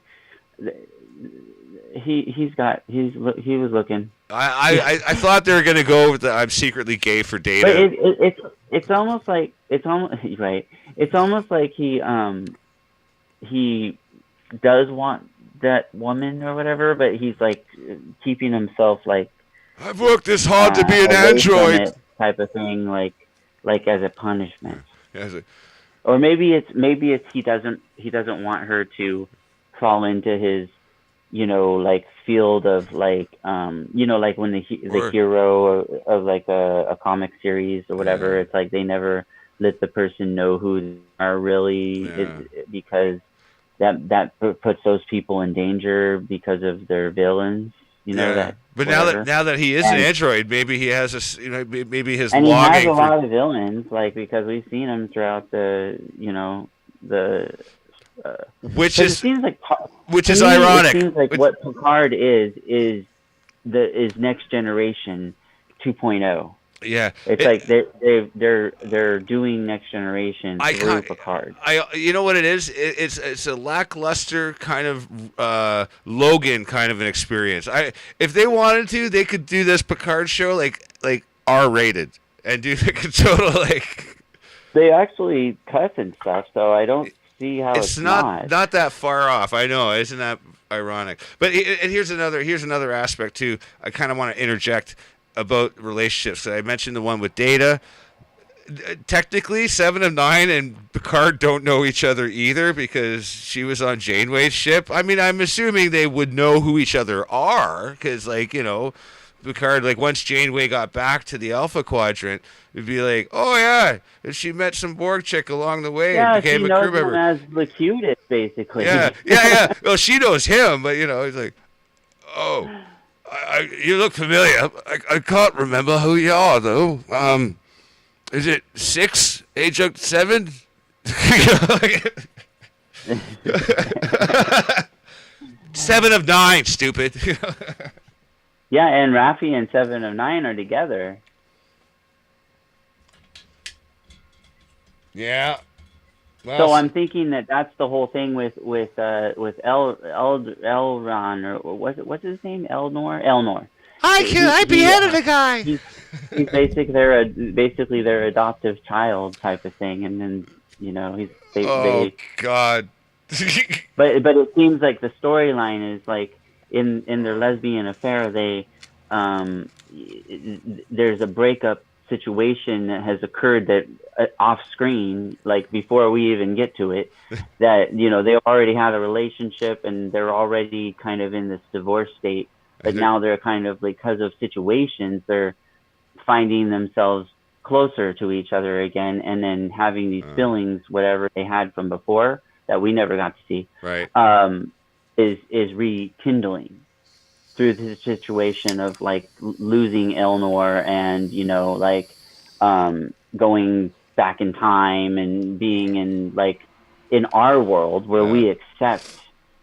he was looking. I thought they were gonna go with the I'm secretly gay for But Data. it's almost like it's almost right. It's almost like he does want that woman or whatever, but he's like keeping himself like I've worked this hard to be an away from android. it type of thing, like as a punishment. Yeah, it's like, Or maybe it's he doesn't want her to fall into his like field of like like when the or hero of like a comic series or whatever, yeah, it's like they never let the person know who they are really, yeah, because that puts those people in danger because of their villains, yeah. that But now that whatever. now that he is an And android, maybe he has maybe his and he has a longing for lot of villains, like because we've seen him throughout the which because it is seems like which to is me it ironic. seems like Which, what Picard is Next Generation 2.0. yeah, It's like they're doing Next Generation I through can't. Picard. You know what it is? It's a lackluster kind of Logan kind of an experience. If they wanted to, they could do this Picard show like R rated and do like a total like. They actually cuss and stuff, so I don't see how It's it's not. not that far off. I know, isn't that ironic? But and here's another aspect too. I kind of want to interject about relationships. I mentioned the one with Data. Technically, Seven of Nine and Picard don't know each other either because she was on Janeway's ship. I mean, I'm assuming they would know who each other are because, like, Picard, like, once Janeway got back to the Alpha Quadrant, it'd be like, oh, yeah, and she met some Borg chick along the way and Yeah, she became a crew knows him member. as the cutest, basically. Yeah, yeah, yeah. Well, she knows him, but, he's like, oh, you look familiar. I can't remember who you are, though. Is it 6? Agent 7? Seven of Nine, stupid. Yeah, and Raffi and Seven of Nine are together. Yeah. Well, So I'm thinking that's the whole thing with Elron, or what's his name? Elnor. I He beheaded a guy. he's basically their adoptive child type of thing, and then Oh they God. but it seems like the storyline is like in their lesbian affair, there's a breakup situation that has occurred that off screen, like before we even get to it, that they already had a relationship and they're already kind of in this divorce state, but now they're kind of, because of situations, they're finding themselves closer to each other again, and then having these feelings, whatever they had from before that we never got to see, Right. is rekindling through the situation of like losing Elnor, and going back in time and being in our world where we accept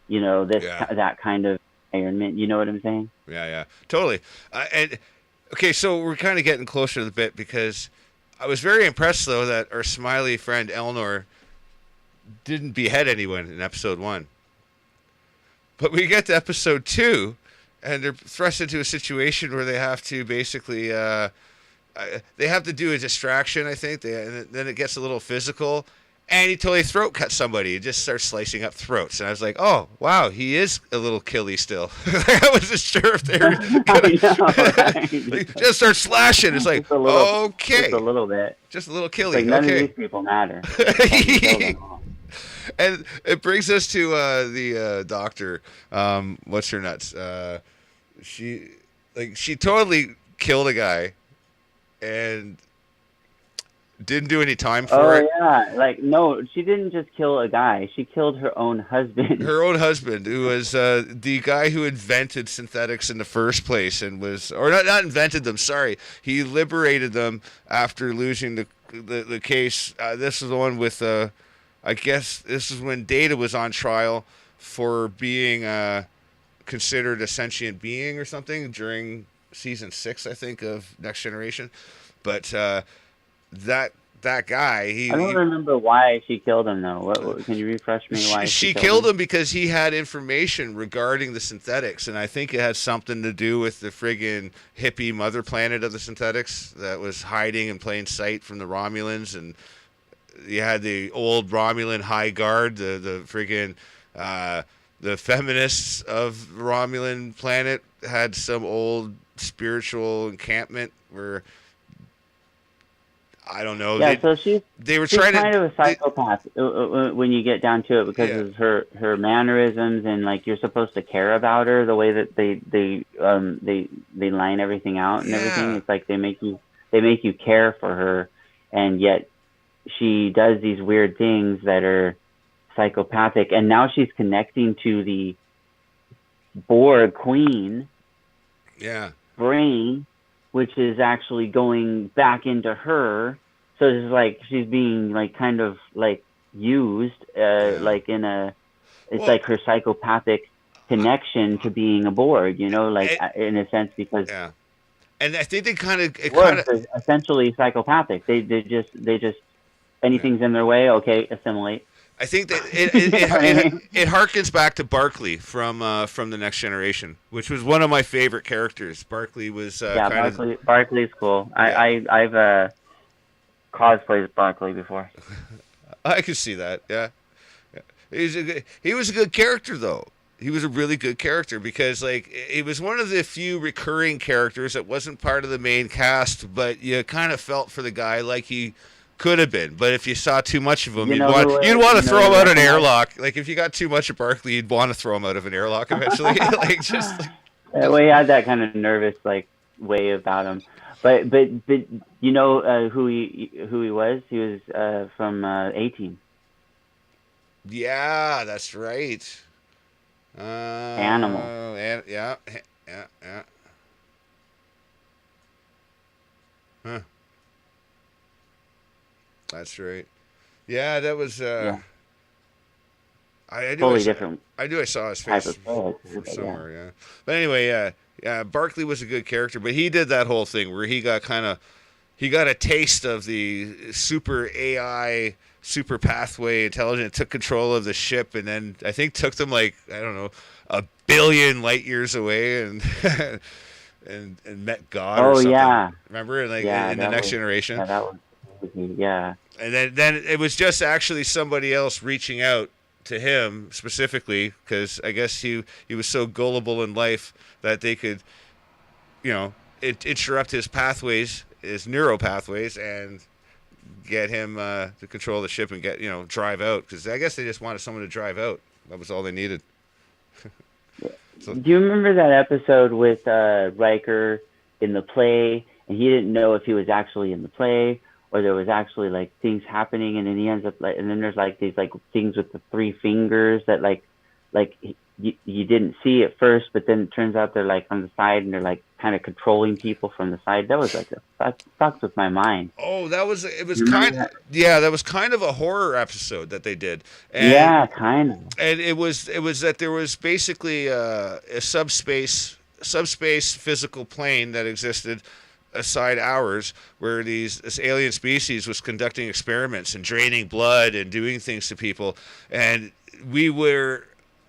that kind of environment. You know what I'm saying? Yeah, yeah, totally. And okay, so we're kind of getting closer to the bit because I was very impressed though that our smiley friend Elnor didn't behead anyone in episode 1. But we get to episode 2, and they're thrust into a situation where they have to basically they have to do a distraction, I think. And then it gets a little physical, and he totally throat cuts somebody. He just starts slicing up throats, and I was like, "Oh, wow, he is a little killy still." I wasn't sure if they were gonna just start slashing. It's like, okay, just a little bit, just a little killy. Like none okay. of these people matter. And it brings us to the doctor. What's her nuts? She totally killed a guy, and didn't do any time for it. Oh yeah, like no, she didn't just kill a guy. She killed her own husband. Her own husband, who was the guy who invented synthetics in the first place, and was, or not invented them. Sorry, he liberated them after losing the case. This is the one with. I guess this is when Data was on trial for being considered a sentient being or something during season 6, I think, of Next Generation. But that guy, I don't remember why she killed him though. What can you refresh me? Why she killed him? Because he had information regarding the synthetics, and I think it had something to do with the friggin' hippie mother planet of the synthetics that was hiding in plain sight from the Romulans. And you had the old Romulan High Guard, the friggin' the feminists of Romulan planet had some old spiritual encampment where, I don't know. Yeah, so she's trying kind of a psychopath when you get down to it, because of her mannerisms, and like you're supposed to care about her the way that they line everything out and everything. It's like they make you care for her, and yet she does these weird things that are psychopathic. And now she's connecting to the Borg Queen brain, which is actually going back into her. So it's like she's being like kind of like used like in a, it's like her psychopathic connection to being a Borg, you know, like in a sense, because and I think they kind of essentially psychopathic. They just anything's in their way, okay, assimilate. I think that it harkens back to Barclay from the Next Generation, which was one of my favorite characters. Barclay was Barclay's cool. I've cosplayed Barclay before. I could see that. Yeah. He was a good character though. He was a really good character because like he was one of the few recurring characters that wasn't part of the main cast, but you kind of felt for the guy like he could have been. But if you saw too much of him, you'd want to throw him out of an airlock. Like if you got too much of Barclay, you'd want to throw him out of an airlock eventually. Like just like, well, he had that kind of nervous like way about him. But you know who he was? He was from A-Team. Yeah, that's right. Animal. Yeah. Huh. That's right. Yeah, that was. I totally different. I saw his face from somewhere. Yeah. But anyway, yeah. Barclay was a good character, but he did that whole thing where he got a taste of the super AI, super pathway intelligent, took control of the ship, and then I think took them like, I don't know, 1 billion light years away, and and met God or something. Yeah. Remember, in the Next Generation. Yeah, that was crazy. Yeah. And then it was just actually somebody else reaching out to him specifically, because I guess he was so gullible in life that they could, interrupt his pathways, his neural pathways, and get him to control the ship and get drive out, because I guess they just wanted someone to drive out. That was all they needed. So, do you remember that episode with Riker in the play, and he didn't know if he was actually in the play or there was actually like things happening, and then he ends up like, and then there's like these like things with the 3 fingers that like you didn't see at first, but then it turns out they're like on the side and they're like kind of controlling people from the side. That was like that fucked with my mind. Oh, that was kind of a horror episode that they did. And, yeah, kind of. And it was that there was basically a subspace physical plane that existed aside hours where this alien species was conducting experiments and draining blood and doing things to people, and we were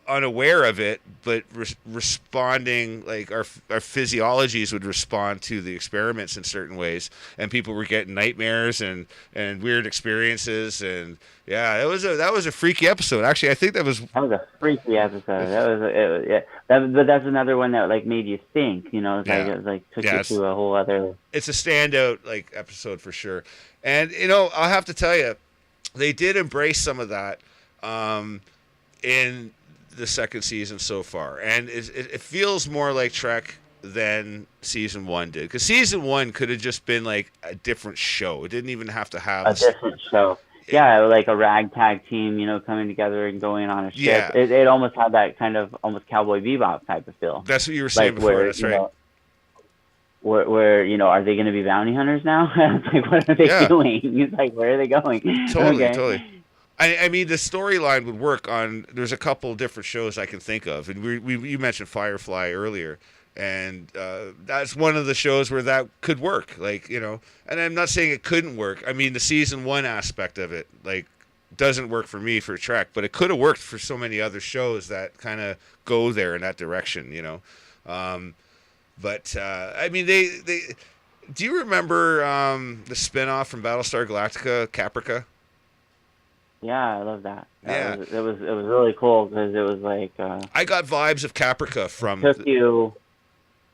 unaware of it, but responding, like our physiologies would respond to the experiments in certain ways, and people were getting nightmares and weird experiences, and yeah, that was a freaky episode. Actually, I think that was a freaky episode. But that's another one that like made you think. You know, it was like took you to a whole other. It's a standout like episode for sure, and you know I'll have to tell you, they did embrace some of that in the second season so far, and it feels more like Trek than season 1 did, because season 1 could have just been like a different show. It didn't even have to have a different show. Yeah, like a ragtag team, you know, coming together and going on a ship. Yeah. It almost had that kind of almost Cowboy Bebop type of feel. That's what you were saying before. That's right. Where you know, are they going to be bounty hunters now? Like, what are they doing? It's like, where are they going? Totally. I mean, the storyline would work on. There's a couple of different shows I can think of, and you mentioned Firefly earlier, and that's one of the shows where that could work. Like, you know, and I'm not saying it couldn't work. I mean, the season 1 aspect of it, like, doesn't work for me for Trek, but it could have worked for so many other shows that kind of go there in that direction. You know, but I mean, they. Do you remember the spinoff from Battlestar Galactica, Caprica? Yeah, I love that. Yeah, it was really cool because it was like I got vibes of Caprica from took you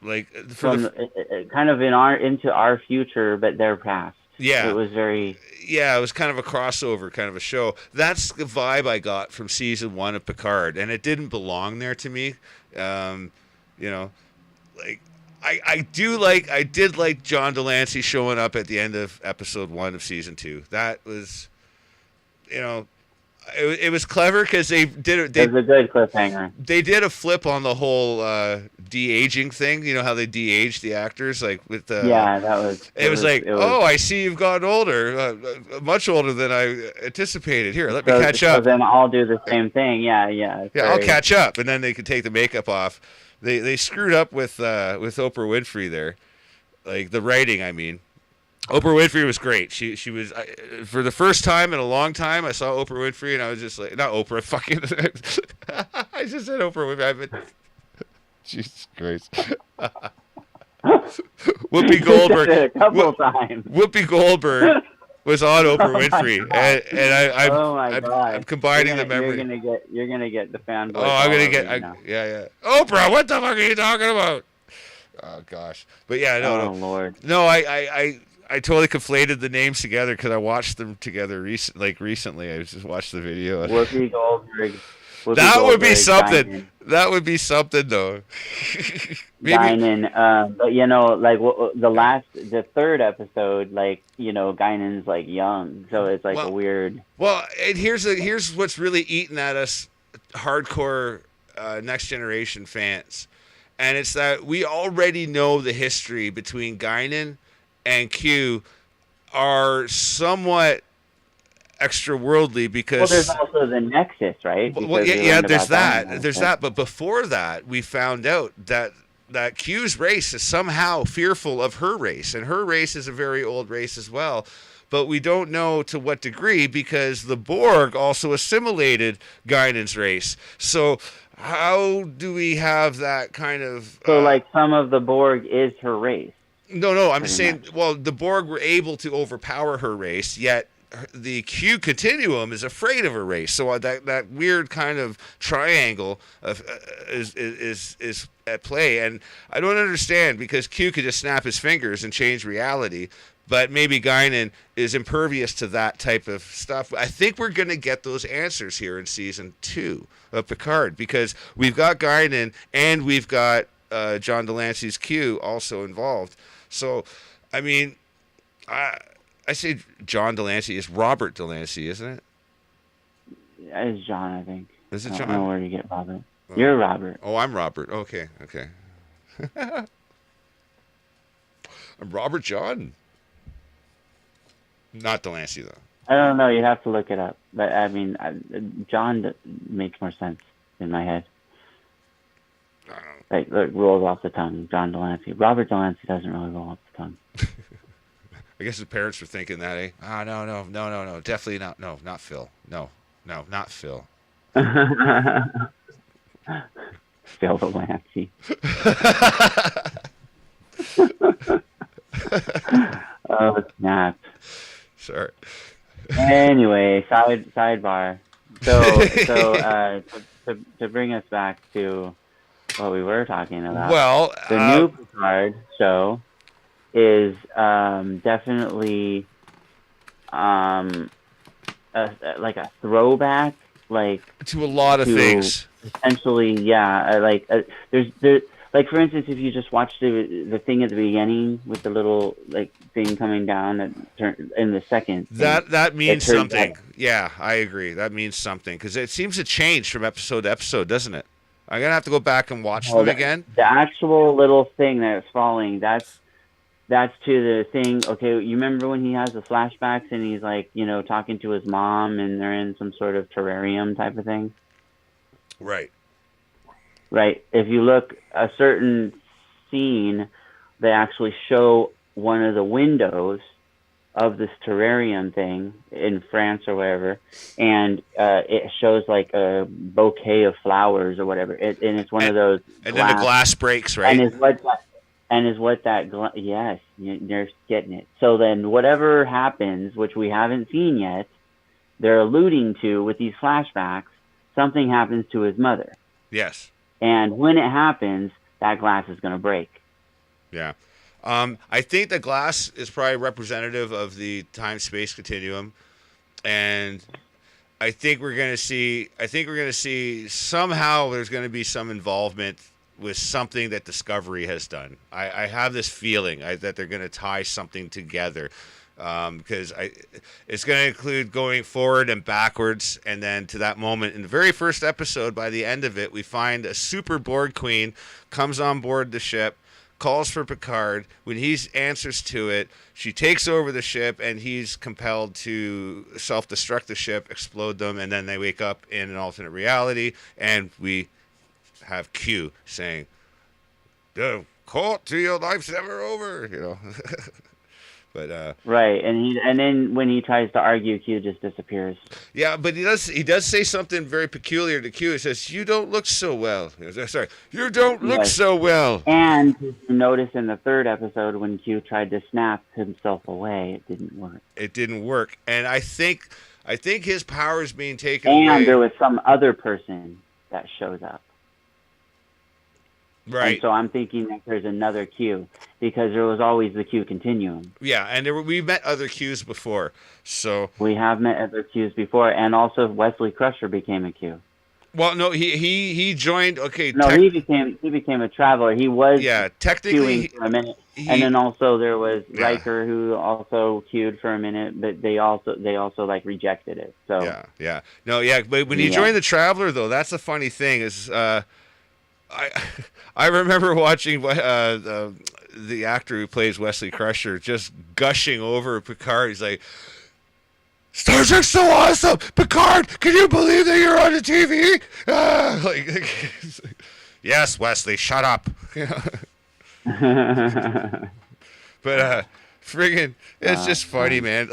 like from kind of into our future, but their past. Yeah, it was very. Yeah, it was kind of a crossover kind of a show. That's the vibe I got from season 1 of Picard, and it didn't belong there to me. You know, like I did like John Delancey showing up at the end of episode 1 of season 2. That was. You know, it was clever because they did. It was a good cliffhanger. They did a flip on the whole de-aging thing. You know how they de-age the actors, like with the. Yeah, that was. It was like, oh, I see you've gotten older, much older than I anticipated. Here, let me catch up. So then I'll do the same thing. Yeah. I'll catch up, and then they could take the makeup off. They screwed up with Oprah Winfrey there, like the writing. I mean. Oprah Winfrey was great. She was for the first time in a long time. I saw Oprah Winfrey and I was just like, not Oprah, fucking. I just said Oprah Winfrey. Jesus Christ. Whoopi Goldberg. A couple times. Whoopi Goldberg was on Oprah Winfrey, and I'm combining the memory. You're gonna get the fanboy. Oh, I'm gonna get. Yeah. Oprah, what the fuck are you talking about? Oh gosh, but yeah, no. Oh Lord. No, I totally conflated the names together because I watched them together recently. I just watched the video. Whoopi Goldberg. That would be something. Guinan. That would be something, though. Guinan, but you know, like the third episode, like, you know, Guinan's like young, so it's like a weird. Well, and here's what's really eating at us, hardcore Next Generation fans, and it's that we already know the history between Guinan and Q are somewhat extra worldly because. Well, there's also the Nexus, right? Well, yeah, there's that. But before that, we found out that Q's race is somehow fearful of her race, and her race is a very old race as well. But we don't know to what degree because the Borg also assimilated Guinan's race. So how do we have that kind of? So, like, some of the Borg is her race. No, I'm just saying, well, the Borg were able to overpower her race, yet the Q continuum is afraid of her race. So that weird kind of triangle is at play. And I don't understand, because Q could just snap his fingers and change reality, but maybe Guinan is impervious to that type of stuff. I think we're going to get those answers here in season 2 of Picard, because we've got Guinan and we've got John Delancey's Q also involved. So, I mean, I say John Delancey is Robert Delancey, isn't it? It's John, I think. Is it John? I don't know where you get Robert. You're Robert. Oh, I'm Robert. Okay. I'm Robert John. Not Delancey, though. I don't know. You have to look it up. But, I mean, John makes more sense in my head. Like, rolls off the tongue. John Delancey. Robert Delancey doesn't really roll off the tongue. I guess his parents were thinking that, eh? Ah, no, definitely not. No, not Phil. No, not Phil. Phil Delancey. Oh, snap. Sorry. Anyway, sidebar. So to bring us back to what we were talking about. Well, the new Picard show is definitely like a throwback, like to a lot of things. Essentially, yeah. There's like, for instance, if you just watch the thing at the beginning with the little like thing coming down in the second, that means something. Yeah, I agree. That means something because it seems to change from episode to episode, doesn't it? I'm gonna have to go back and watch them again. The actual little thing that's falling, that's to the thing. Okay, you remember when he has the flashbacks and he's like, talking to his mom and they're in some sort of terrarium type of thing? Right. Right. If you look a certain scene, they actually show one of the windows of this terrarium thing in France or wherever, and it shows like a bouquet of flowers or whatever. And it's one of those. And then the glass breaks, right? Yes, you're getting it. So then whatever happens, which we haven't seen yet, they're alluding to with these flashbacks, something happens to his mother. Yes. And when it happens, that glass is going to break. Yeah. I think the glass is probably representative of the time-space continuum. And I think we're going to see somehow there's going to be some involvement with something that Discovery has done. I have this feeling that they're going to tie something together. Because it's going to include going forward and backwards, and then to that moment in the very first episode, by the end of it, we find a super Borg queen comes on board the ship, calls for Picard. When he answers to it, she takes over the ship, and he's compelled to self-destruct the ship, explode them, and then they wake up in an alternate reality, and we have Q saying, "The court to your life's never over," But right, and then when he tries to argue, Q just disappears. Yeah, but he does say something very peculiar to Q. He says, "You don't look so well." Sorry, you don't look so well. And you notice in the third episode when Q tried to snap himself away, it didn't work. It didn't work, and I think his power is being taken away. And there was some other person that shows up. Right. And so I'm thinking that there's another Q because there was always the Q continuum. Yeah, and we've met other Qs before, so we have met other Qs before, and also Wesley Crusher became a Q. Well, no, he joined. Okay, no, he became a traveler. He was technically queuing for a minute, and then also there was Riker who also queued for a minute, but they also like rejected it. So but when he joined the Traveler, though, that's the funny thing is. I remember watching the actor who plays Wesley Crusher just gushing over Picard. He's like, "Star Trek's so awesome! Picard, can you believe that you're on the TV?" Yes, Wesley, shut up. But friggin', it's just funny, man.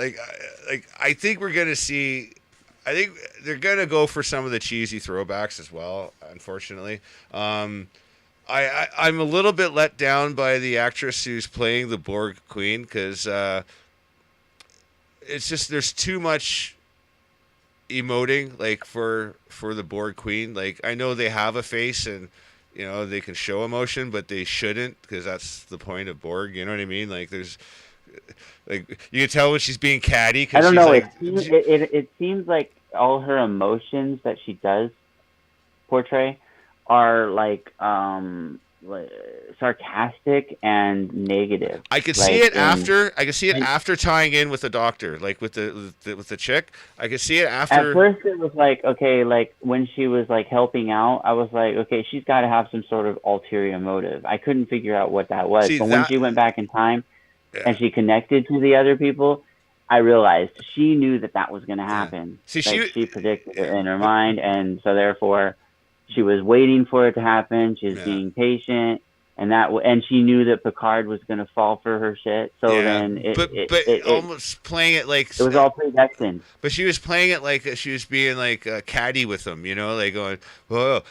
I think we're gonna see. I think they're gonna go for some of the cheesy throwbacks as well. Unfortunately, I'm a little bit let down by the actress who's playing the Borg Queen because it's just there's too much emoting for the Borg Queen. Like, I know they have a face and they can show emotion, but they shouldn't because that's the point of Borg. You know what I mean? Like there's. Like you can tell when she's being catty. I don't know. It seems like all her emotions that she does portray are like sarcastic and negative. I could see it after. I could see it after tying in with the Doctor, like with the chick. I could see it after. At first, it was like okay, like when she was like helping out, I was like, okay, she's got to have some sort of ulterior motive. I couldn't figure out what that was. But when she went back in time. Yeah. And she connected to the other people, I realized she knew that was going to happen. See, she predicted it in her mind, and so therefore she was waiting for it to happen. She was Yeah. being patient, and she knew that Picard was going to fall for her shit. So Yeah, then but almost playing it like, it was all predestined. but she was playing it like she was being like catty with him, like going, "Whoa,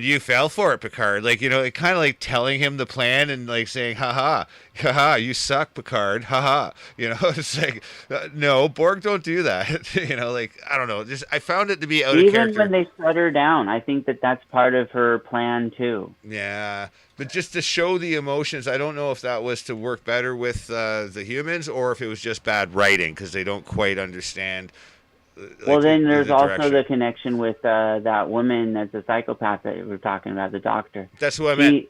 you fell for it, Picard." Like, it kind of like telling him the plan and like saying, "Haha, haha, you suck, Picard, haha." It's like, no, Borg don't do that. Like, I don't know. Just I found it to be out of character. Even when they shut her down, I think that that's part of her plan too. Yeah, but just to show the emotions, I don't know if that was to work better with the humans or if it was just bad writing because they don't quite understand. Well, then there's also direction. the connection with that woman that's a psychopath that we were talking about, the doctor. That's who I meant.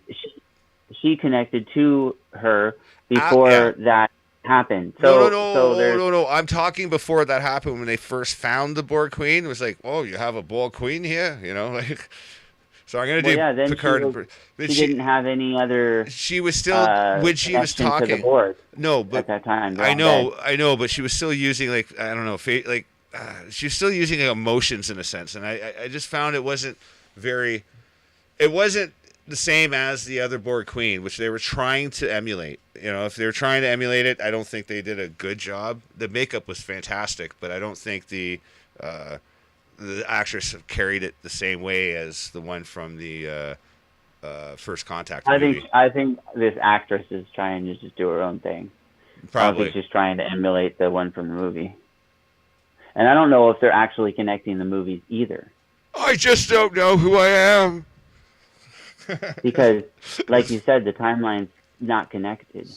She connected to her before that happened. No. I'm talking before that happened when they first found the Borg Queen. It was like, oh, you have a Borg Queen here, like. So I'm gonna do Picard. She didn't have any other. She was still when she was talking. To the Borg no, but at that time, I know, but she was still using like I don't know, she was still using like, emotions in a sense, and I just found it wasn't the same as the other Borg Queen, which they were trying to emulate. If they were trying to emulate it, I don't think they did a good job. The makeup was fantastic, but I don't think the actress carried it the same way as the one from the First Contact movie. I think this actress is trying to just do her own thing. Probably. I think she's trying to emulate the one from the movie. And I don't know if they're actually connecting the movies either. I just don't know who I am. Because, like you said, the timeline's not connected.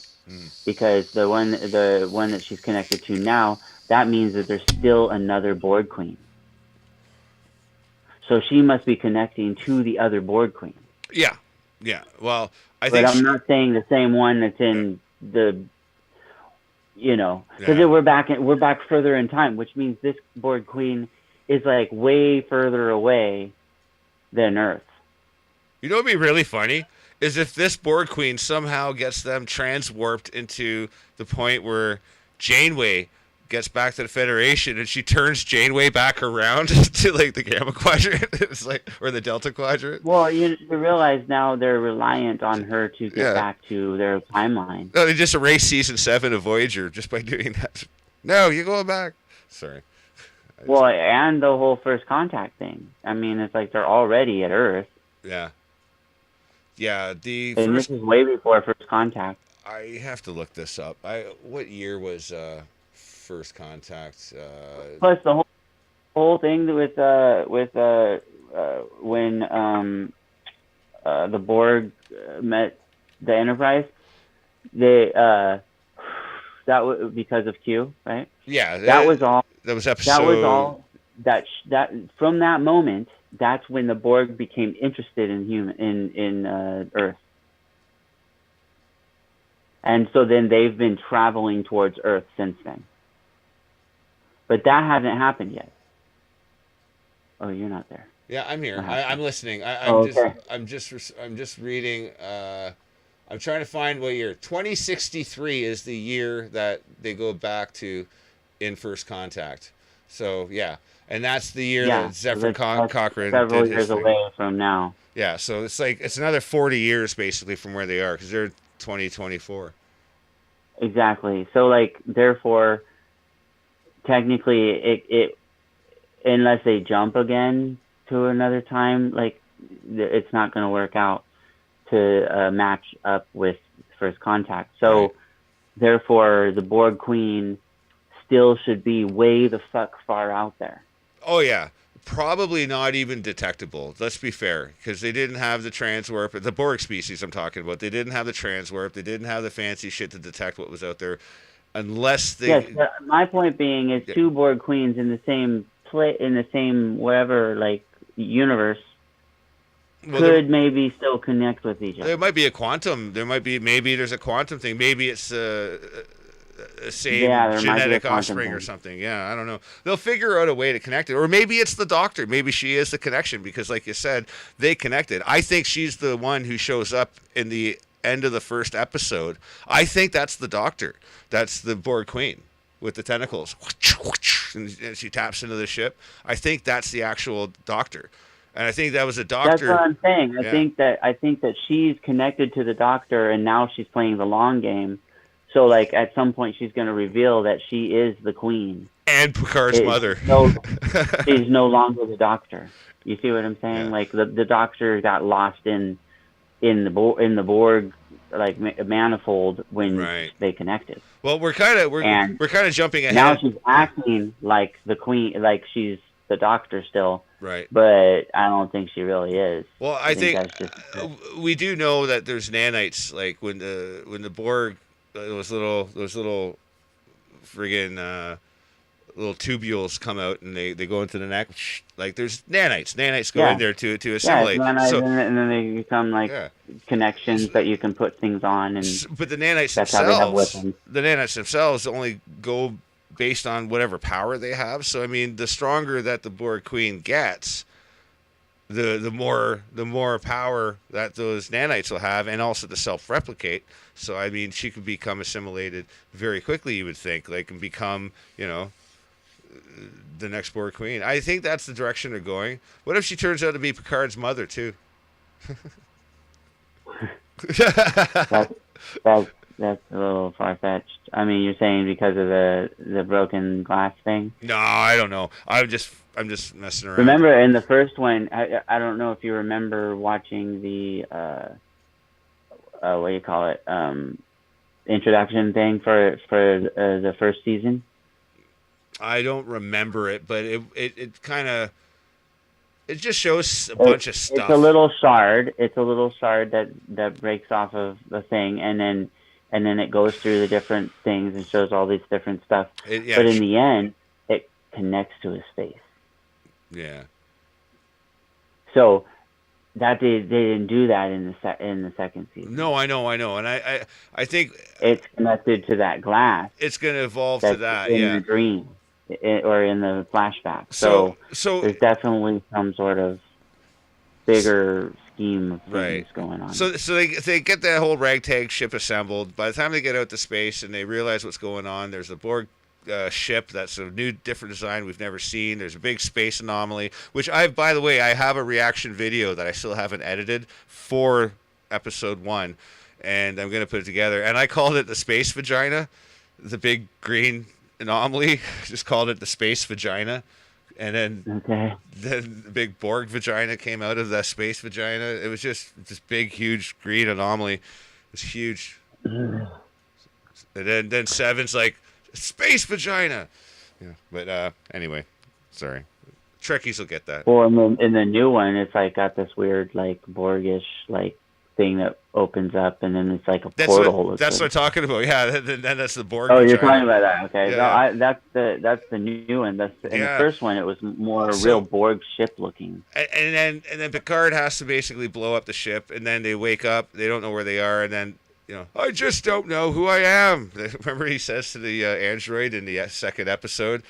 Because the one that she's connected to now, that means that there's still another Borg Queen. So she must be connecting to the other Borg Queen. Yeah. Well, but I'm not saying the same one that's in the. Because we're back further in time, which means this Borg Queen is like way further away than Earth. What'd be really funny is if this Borg Queen somehow gets them transwarped into the point where Janeway gets back to the Federation and she turns Janeway back around to like the Gamma Quadrant, it's like, or the Delta Quadrant. Well, you realize now they're reliant on her to get back to their timeline. No, they just erased season 7 of Voyager just by doing that. No, you're going back. Sorry. Well, and the whole First Contact thing. I mean, it's like they're already at Earth. Yeah. Yeah, and this is way before First Contact. I have to look this up. What year was First Contact? Plus the whole thing with when the Borg met the Enterprise, that was because of Q, right? Yeah, that was all. That was episode. That was all. That from that moment, that's when the Borg became interested in Earth. And so then they've been traveling towards Earth since then. But that hasn't happened yet. Oh, you're not there. Yeah, I'm here. I'm listening. I'm just reading. I'm trying to find what year. 2063 is the year that they go back to in First Contact. So yeah, and that's the year that Zephyr Cochrane several did years away from now. Yeah, so it's another 40 years basically from where they are because they're 2024. Exactly. So therefore, technically, it unless they jump again to another time, it's not going to work out to match up with First Contact. So therefore, the Borg Queen still should be way the fuck far out there. Oh yeah. Probably not even detectable. Let's be fair, because they didn't have the transwarp. The Borg species I'm talking about. They didn't have the transwarp. They didn't have the fancy shit to detect what was out there, unless they. Yes, my point being is two Borg Queens in the same whatever universe could maybe still connect with each other. There might be a quantum. Maybe there's a quantum thing. Maybe it's same genetic offspring or something. Yeah, I don't know. They'll figure out a way to connect it. Or maybe it's the Doctor. Maybe she is the connection because, like you said, they connected. I think she's the one who shows up in the end of the first episode. I think that's the Doctor. That's the Borg Queen with the tentacles. And she taps into the ship. I think that's the actual Doctor. And I think that was a That's what doctor. I'm saying. I Yeah. think that she's connected to the Doctor, and now she's playing the long game. So like at some point she's going to reveal that she is the Queen. And Picard's mother. She's no longer the Doctor. You see what I'm saying? Yeah. Like the Doctor got lost in the Borg like manifold when Right. they connected. Well, we're kind of jumping ahead. Now she's acting like the Queen, like she's the Doctor still. Right. But I don't think she really is. Well, I think that's just we do know that there's nanites, like when the Borg, those little friggin' little tubules come out and they go into the neck. Like there's nanites go in there to assimilate. Yeah, and then they become like connections that you can put things on, and but the nanites that's how they have weapons. the nanites themselves only go based on whatever power they have. So I mean, the stronger that the Borg Queen gets, the more power that those nanites will have, and also to self-replicate. So I mean, she could become assimilated very quickly. You would think, like, and become, the next Borg Queen. I think that's the direction they're going. What if she turns out to be Picard's mother too? That's a little far-fetched. I mean, you're saying because of the broken glass thing? No, I don't know. I'm just messing around. Remember in the first one, I don't know if you remember watching the what do you call it? Introduction thing for the first season. I don't remember it, but it kind of just shows a bunch of stuff. It's a little shard. It's a little shard that breaks off of the thing, and then it goes through the different things and shows all these different stuff. But in the end, it connects to his face. Yeah. So that they didn't do that in the second season. No, I know, and I think it's connected to that glass. It's going to evolve to that, in the dream, or in the flashback. So there's definitely some sort of bigger scheme of things going on. So they get that whole ragtag ship assembled. By the time they get out to space and they realize what's going on, there's a Borg ship that's a new, different design we've never seen. There's a big space anomaly, which by the way, I have a reaction video that I still haven't edited for episode 1, and I'm going to put it together. And I called it the space vagina, the big green anomaly. Just called it the space vagina. And then the big Borg vagina came out of the space vagina. It was just this big, huge green anomaly. It's huge. And then Seven's like, space vagina. Yeah, but anyway, sorry. Trekkies will get that. Well, in the new one, it's like got this weird like Borgish like thing that opens up, and then it's like a portal. That's what I'm talking about. Yeah, then that's the Borg. Oh, you're talking about that? Okay, yeah. No, that's the new one. In the first one, it was more real Borg ship looking. And then Picard has to basically blow up the ship, and then they wake up. They don't know where they are, and then. I just don't know who I am. Remember he says to the android in the second episode,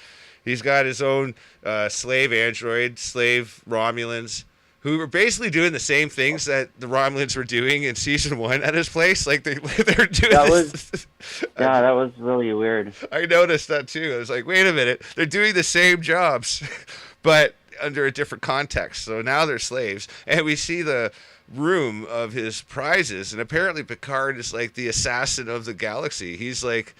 he's got his own slave android, slave Romulans, who were basically doing the same things that the Romulans were doing in season 1 at his place. Like they're doing that was really weird. I noticed that too. I was like, wait a minute, they're doing the same jobs, but under a different context. So now they're slaves, and we see the room of his prizes, and apparently Picard is like the assassin of the galaxy. He's like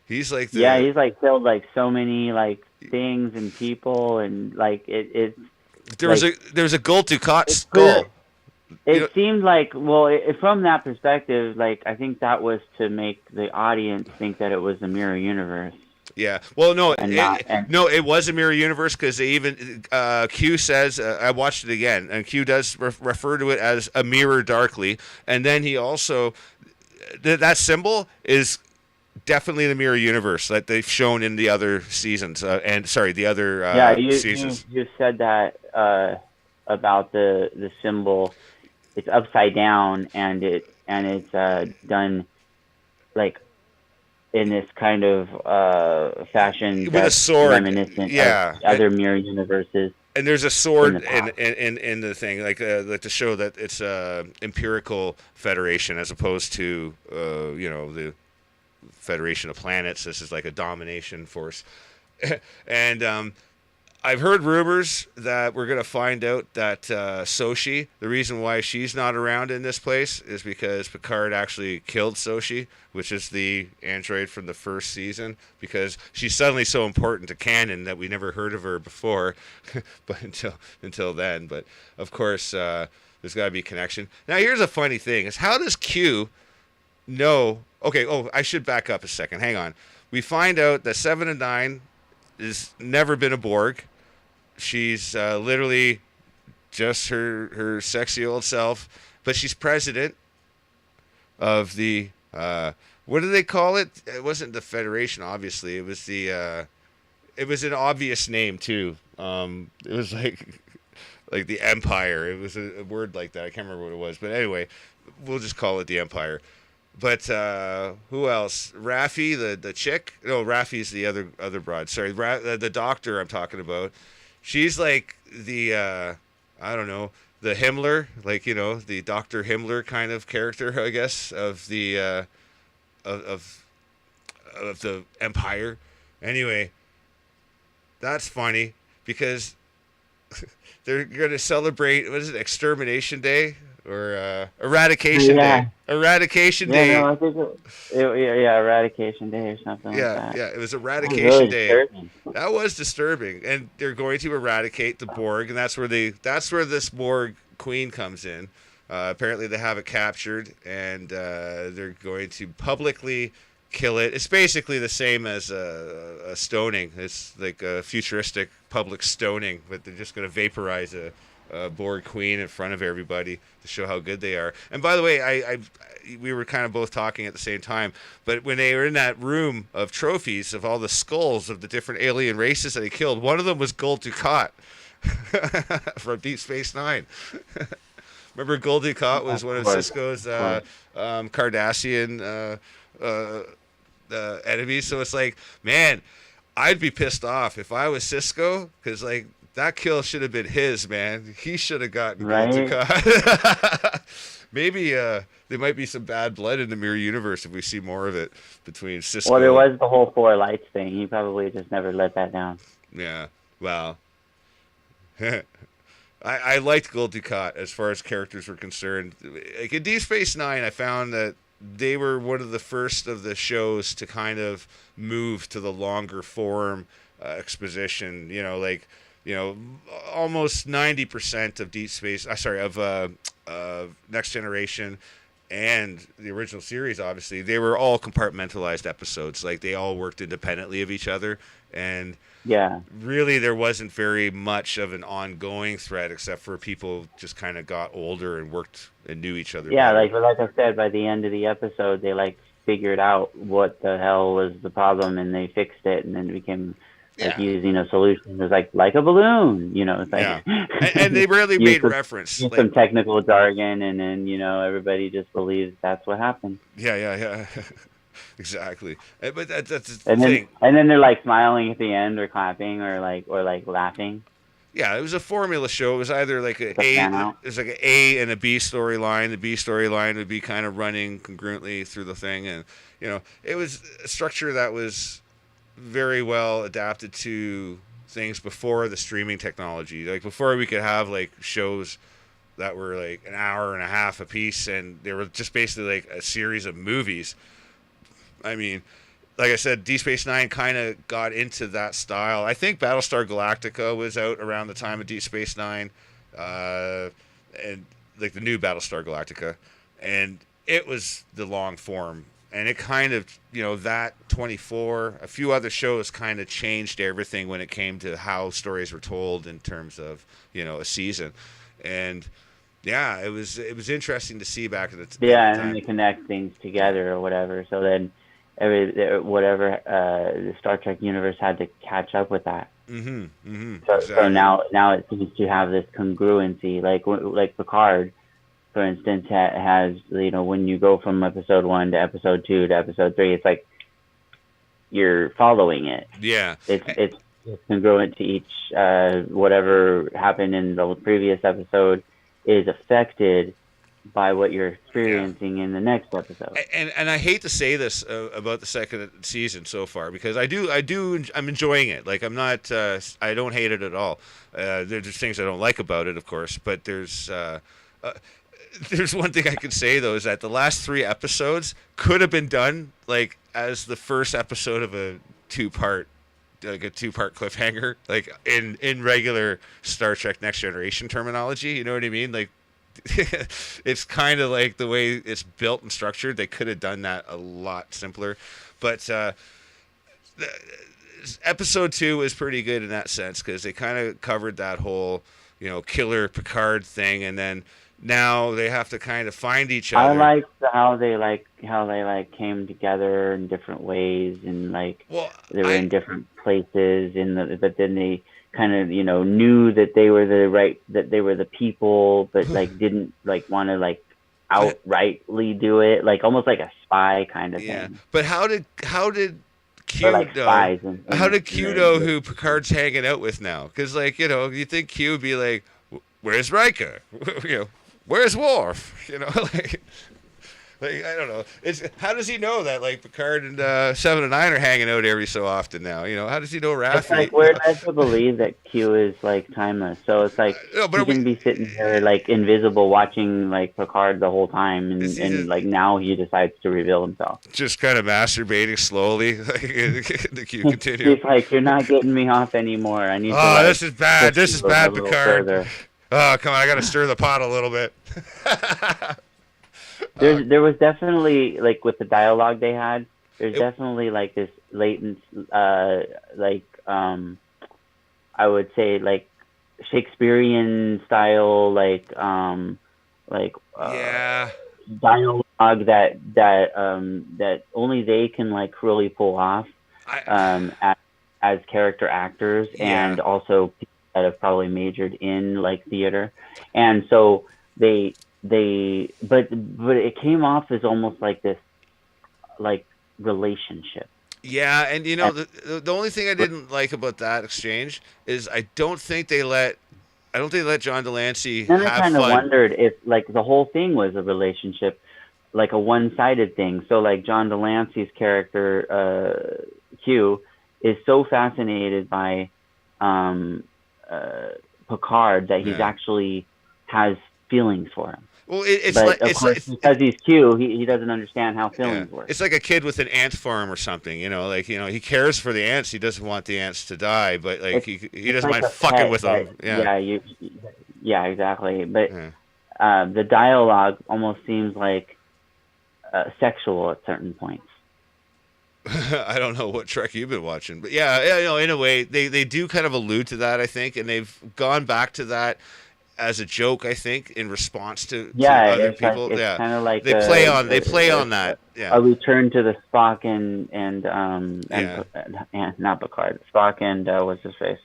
he's like killed like so many like things and people, and like it there was a Gul Dukat skull. It seemed like, from that perspective, like I think that was to make the audience think that it was a mirror universe. Yeah. Well, no, it was a mirror universe, because they even Q says, I watched it again, and Q does refer to it as a mirror darkly, and then he also that symbol is definitely the mirror universe that they've shown in the other seasons, seasons. You said that about the symbol. It's upside down, and it's done like in this kind of fashion with a sword, reminiscent of other mirror universes. And there's a sword in the thing, like to show that it's empirical federation as opposed to the Federation of Planets. This is like a domination force, and I've heard rumors that we're going to find out that Soshi, the reason why she's not around in this place is because Picard actually killed Soshi, which is the android from the first season, because she's suddenly so important to canon that we never heard of her before, but until then. But of course, there's got to be a connection. Now, here's a funny thing: is how does Q know? Okay, I should back up a second. Hang on. We find out that 7 and 9 has never been a Borg. She's literally just her sexy old self, but she's president of the what do they call it? It wasn't the Federation, obviously. It was it was an obvious name too. It was like the Empire. It was a word like that. I can't remember what it was, but anyway, we'll just call it the Empire. But who else? Raffi, the chick? No, Raffi's the other broad. Sorry, the doctor I'm talking about. She's like the I don't know, the Himmler, like, you know, the Dr. Himmler kind of character, I guess, of the of the Empire. Anyway, that's funny because they're going to celebrate, what is it, Extermination Day or Eradication Day? Eradication Day. No, I think Eradication Day or something like that. Yeah, it was Eradication Day. Disturbing. That was disturbing, and they're going to eradicate the Borg, and that's where this Borg queen comes in. Apparently, they have it captured, and they're going to publicly kill it. It's basically the same as a stoning. It's like a futuristic public stoning, but they're just going to vaporize a Borg queen in front of everybody to show how good they are. And by the way, we were kind of both talking at the same time, but when they were in that room of trophies of all the skulls of the different alien races that they killed, one of them was Gul Dukat from Deep Space Nine. Remember, Gul Dukat was one of Sisko's Cardassian enemies. So it's like, man, I'd be pissed off if I was Sisko, because like, that kill should have been his, man. He should have gotten Gul Dukat. Maybe there might be some bad blood in the Mirror Universe if we see more of it between Sisko. Well, there was the whole Four Lights thing. He probably just never let that down. Yeah, well, I liked Gul Dukat as far as characters were concerned. Like in Deep Space Nine, I found that they were one of the first of the shows to kind of move to the longer form exposition. You know, like, you know, almost 90% of Next Generation and the original series, obviously, they were all compartmentalized episodes. Like, they all worked independently of each other. And really there wasn't very much of an ongoing thread, except for people just kind of got older and worked and knew each other. Yeah, better. like I said, by the end of the episode, they like figured out what the hell was the problem, and they fixed it, and then it became like using a solution. It was like a balloon, you know. It's like, and they rarely made reference. Use some technical jargon, and then, you know, everybody just believes that's what happened. Yeah. Exactly. But that's the thing. And then they're like smiling at the end, or clapping, or like laughing. Yeah, it was a formula show. It was either like an A and a B storyline. The B storyline would be kind of running congruently through the thing, and, you know, it was a structure that was very well adapted to things before the streaming technology. Like, before we could have like shows that were like an hour and a half a piece, and they were just basically like a series of movies. I mean, like I said, Deep Space Nine kind of got into that style. I think Battlestar Galactica was out around the time of Deep Space Nine, and like the new Battlestar Galactica, and it was the long form. And it kind of, you know, that 24, a few other shows kind of changed everything when it came to how stories were told in terms of, you know, a season. And yeah, it was interesting to see back at the time. Yeah, and then they connect things together or whatever. So then the Star Trek universe had to catch up with that. Exactly. So now it seems to have this congruency, like Picard, for instance, has, you know, when you go from episode 1 to episode 2 to episode 3, it's like you're following it. Yeah. It's congruent to each, whatever happened in the previous episode is affected by what you're experiencing in the next episode. And I hate to say this about the second season so far, because I'm enjoying it. Like, I'm not I don't hate it at all. There's things I don't like about it, of course, but there's one thing I could say though, is that the last 3 episodes could have been done like as the first episode of a two-part cliffhanger, like in regular Star Trek Next Generation terminology. You know what I mean? Like, it's kind of like the way it's built and structured. They could have done that a lot simpler, but episode 2 is pretty good in that sense, because they kind of covered that whole, killer Picard thing, and then now they have to kind of find each other. I liked how they came together in different ways, and they were in different places but then they kind of knew that they were the people, but didn't want to outrightly do it, almost like a spy kind of thing. But how did Q know? How did Q know who Picard's hanging out with now? Because you think Q would be like, "Where's Riker? Where's Worf?" I don't know. How does he know that Picard and 7 and 9 are hanging out every so often now? How does he know Raffi? It's we're led to believe that Q is timeless, so it's he can be sitting there invisible, watching Picard the whole time, and now he decides to reveal himself. Just kind of masturbating slowly. The Q continue. He's like, "You're not getting me off anymore. I need to." Oh, this is bad. This is bad, Picard. Further. Oh, come on! I got to stir the pot a little bit. There was definitely with the dialogue they had. There's definitely this latent, I would say Shakespearean style, dialogue that only they can really pull off, as character actors, and also people that have probably majored in theater, and so but it came off as almost this relationship. Yeah, and the only thing I didn't like about that exchange is I don't think they let John Delancey then have I kind of fun. wondered if the whole thing was a relationship, a one-sided thing. So John Delancey's character Q is so fascinated by Picard that he's actually has feelings for him. Well, because he's Q, he doesn't understand how feelings work. It's like a kid with an ant farm or something, he cares for the ants. He doesn't want the ants to die, but he doesn't mind fucking with them. Yeah, exactly. But the dialogue almost seems sexual at certain points. I don't know what Trek you've been watching, but in a way, they do kind of allude to that, I think, and they've gone back to that as a joke, I think, in response to other people. It's kind of they play on that. Yeah, a return to the Spock and not Picard, Spock and what's his face,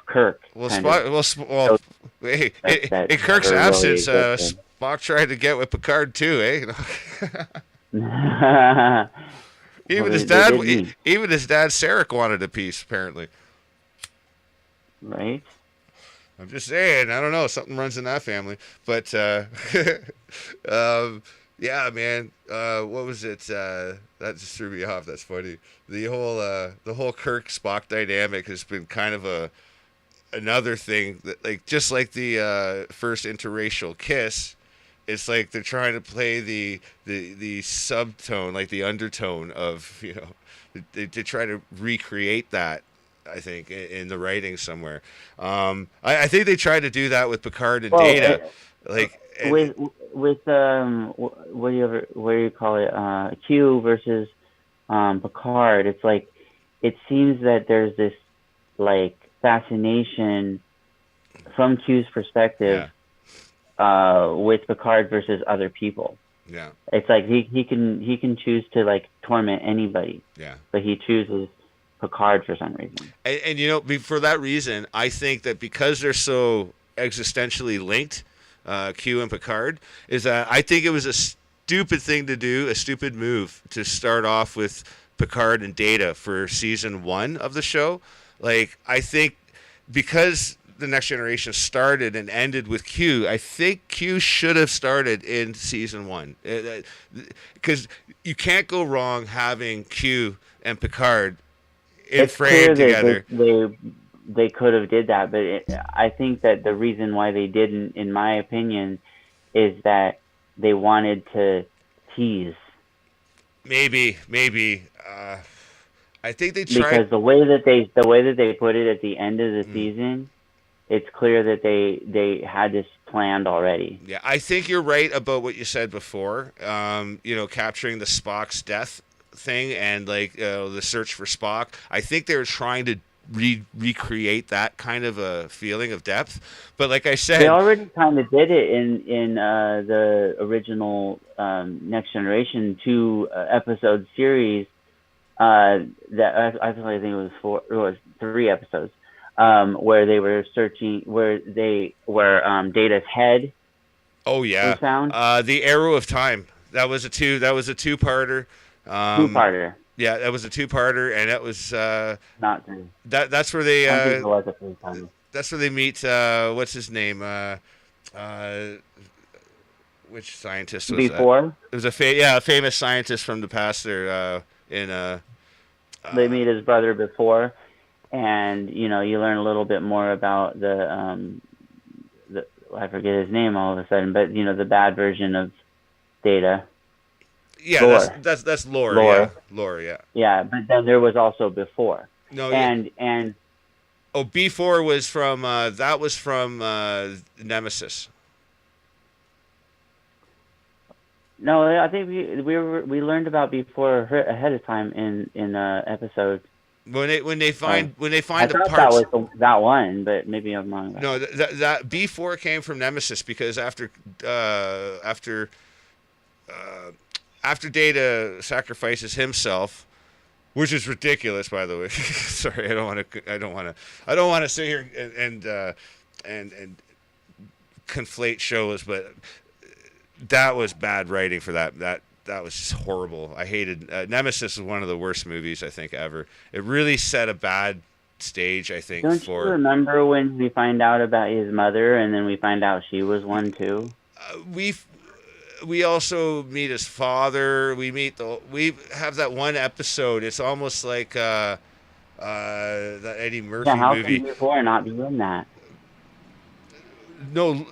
Kirk. Well, Spock. In Kirk's absence, Spock tried to get with Picard too, eh? Even his dad, Sarek wanted a piece, apparently. Right. I'm just saying, I don't know, something runs in that family. But yeah, man, what was it? That just threw me off. That's funny. The whole Kirk Spock dynamic has been kind of another thing that just like the first interracial kiss. It's like they're trying to play the subtone, the undertone of, they try to recreate that, I think, in the writing somewhere. I think they tried to do that with Picard and Data. With what do you call it? Q versus Picard. It's it seems that there's this fascination from Q's perspective. With Picard versus other people. Yeah. It's he can choose to torment anybody. Yeah. But he chooses Picard for some reason. And for that reason, I think that because they're so existentially linked, Q and Picard, is that I think it was a stupid thing to do, a stupid move to start off with Picard and Data for season 1 of the show. I think because the Next Generation started and ended with Q. I think Q should have started in season 1, because you can't go wrong having Q and Picard in It's clear frame together. that they could have did that, but I think that the reason why they didn't, in my opinion, is that they wanted to tease. Maybe. I think they tried. Because the way that they put it at the end of the season, it's clear that they had this planned already. Yeah, I think you're right about what you said before. Capturing the Spock's death thing and like the search for Spock. I think they were trying to recreate that kind of a feeling of depth. But like I said, they already kind of did it in the original Next Generation 2 episode series. That I think it was 3 episodes, where they were searching, where Data's head. Oh yeah, was found. The Arrow of Time. That was a two-parter. Two-parter. Yeah, that was a two-parter, and that was not 3. That's where they. I think it was a 3-parter. That's where they meet. What's his name? Which scientist was Before? that? It was a famous scientist from the past there. They meet his brother before, and you learn a little bit more about the I forget his name all of a sudden, but the bad version of Data. Yeah, Lore. that's Lore. Lore. Yeah, Lore. Yeah. Yeah, but then there was also Before. No. And B4 was from that was from Nemesis. No, I think we learned about Before ahead of time in episodes. When they find I the thought parts. that was that one, but maybe I'm wrong. No, that B4 came from Nemesis because after Data sacrifices himself, which is ridiculous, by the way. Sorry, I don't want to sit here and conflate shows, but that was bad writing for that. That was just horrible. I hated Nemesis is one of the worst movies I think ever. It really set a bad stage, I think. Don't you remember when we find out about his mother, and then we find out she was one too? We also meet his father. We have that one episode. It's almost like that Eddie Murphy how movie. Can Before not be in that? No.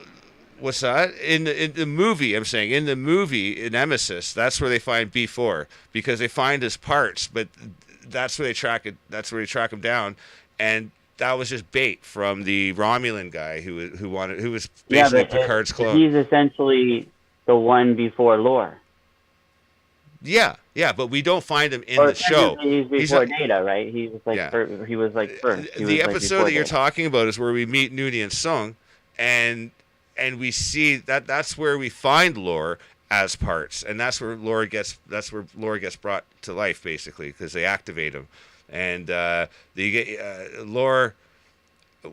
What's that? In the movie, I'm saying, in the movie, in Nemesis, that's where they find B4, because they find his parts, but that's where they track it. That's where they track him down, and that was just bait from the Romulan guy who was basically Picard's clone. He's essentially the one before Lore. Yeah, but we don't find him in the show. He's before Data, right? He was like first. The episode that you're talking about is where we meet Noonien Sung, and we see that's where we find Lore as parts, and that's where Lore gets brought to life, basically, because they activate him, and they get Lore.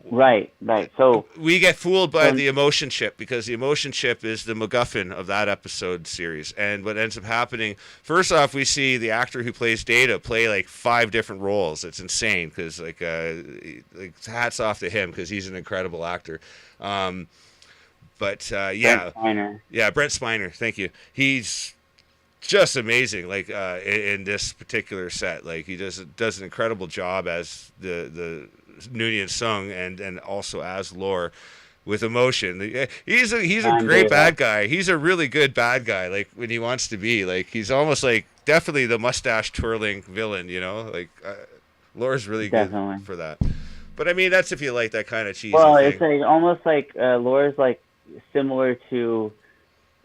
Right. So we get fooled by the emotion chip, because the emotion chip is the MacGuffin of that episode series. And what ends up happening, first off, we see the actor who plays Data play like 5 different roles. It's insane, because like hats off to him, because he's an incredible actor. Brent Spiner. Thank you. He's just amazing. Like in this particular set, like he does an incredible job as the Noonien Sung and also as Lore with emotion. He's a great bad guy. He's a really good bad guy. Like when he wants to be, like he's almost like definitely the mustache twirling villain. Like Lore's really good for that. But I mean, that's if you like that kind of cheesy thing. It's like almost like Lore's like similar to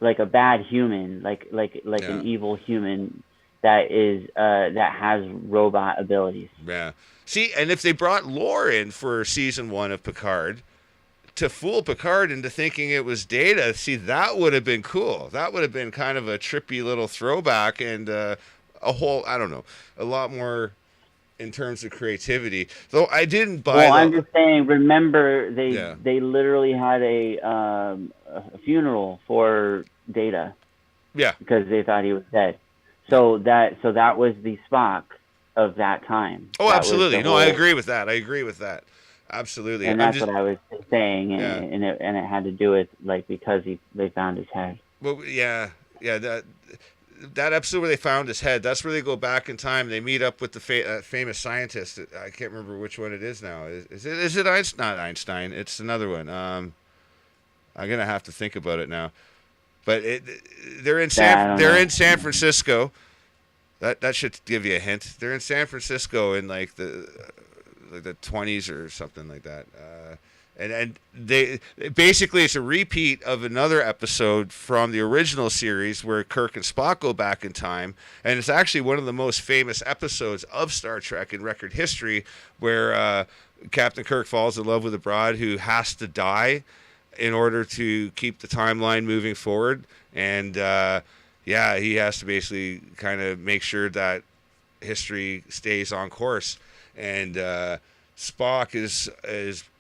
like a bad human, like an evil human that has robot abilities. Yeah. See, and if they brought Lore in for season 1 of Picard to fool Picard into thinking it was Data, see, that would have been cool. That would have been kind of a trippy little throwback and a lot more in terms of creativity. Though I didn't buy. Well, I'm just saying. Remember, they literally had a funeral for Data. Yeah. Because they thought he was dead. So that was the Spock of that time. Oh, that absolutely. No, I agree with that. Absolutely. And I'm that's just, what I was saying, yeah. and it had to do with like because they found his head. Well, yeah, yeah. That episode where they found his head, that's where they go back in time. They meet up with the famous scientist. I can't remember which one it is now. Is it Einstein? Not Einstein. It's another one. I'm gonna have to think about it now. But Yeah, I don't they're know. in San Francisco. That should give you a hint. They're in San Francisco in like the 20s or something like that. And they basically, it's a repeat of another episode from the original series where Kirk and Spock go back in time, and it's actually one of the most famous episodes of Star Trek in record history, where Captain Kirk falls in love with a broad who has to die in order to keep the timeline moving forward, and yeah, he has to basically kind of make sure that history stays on course, and Spock is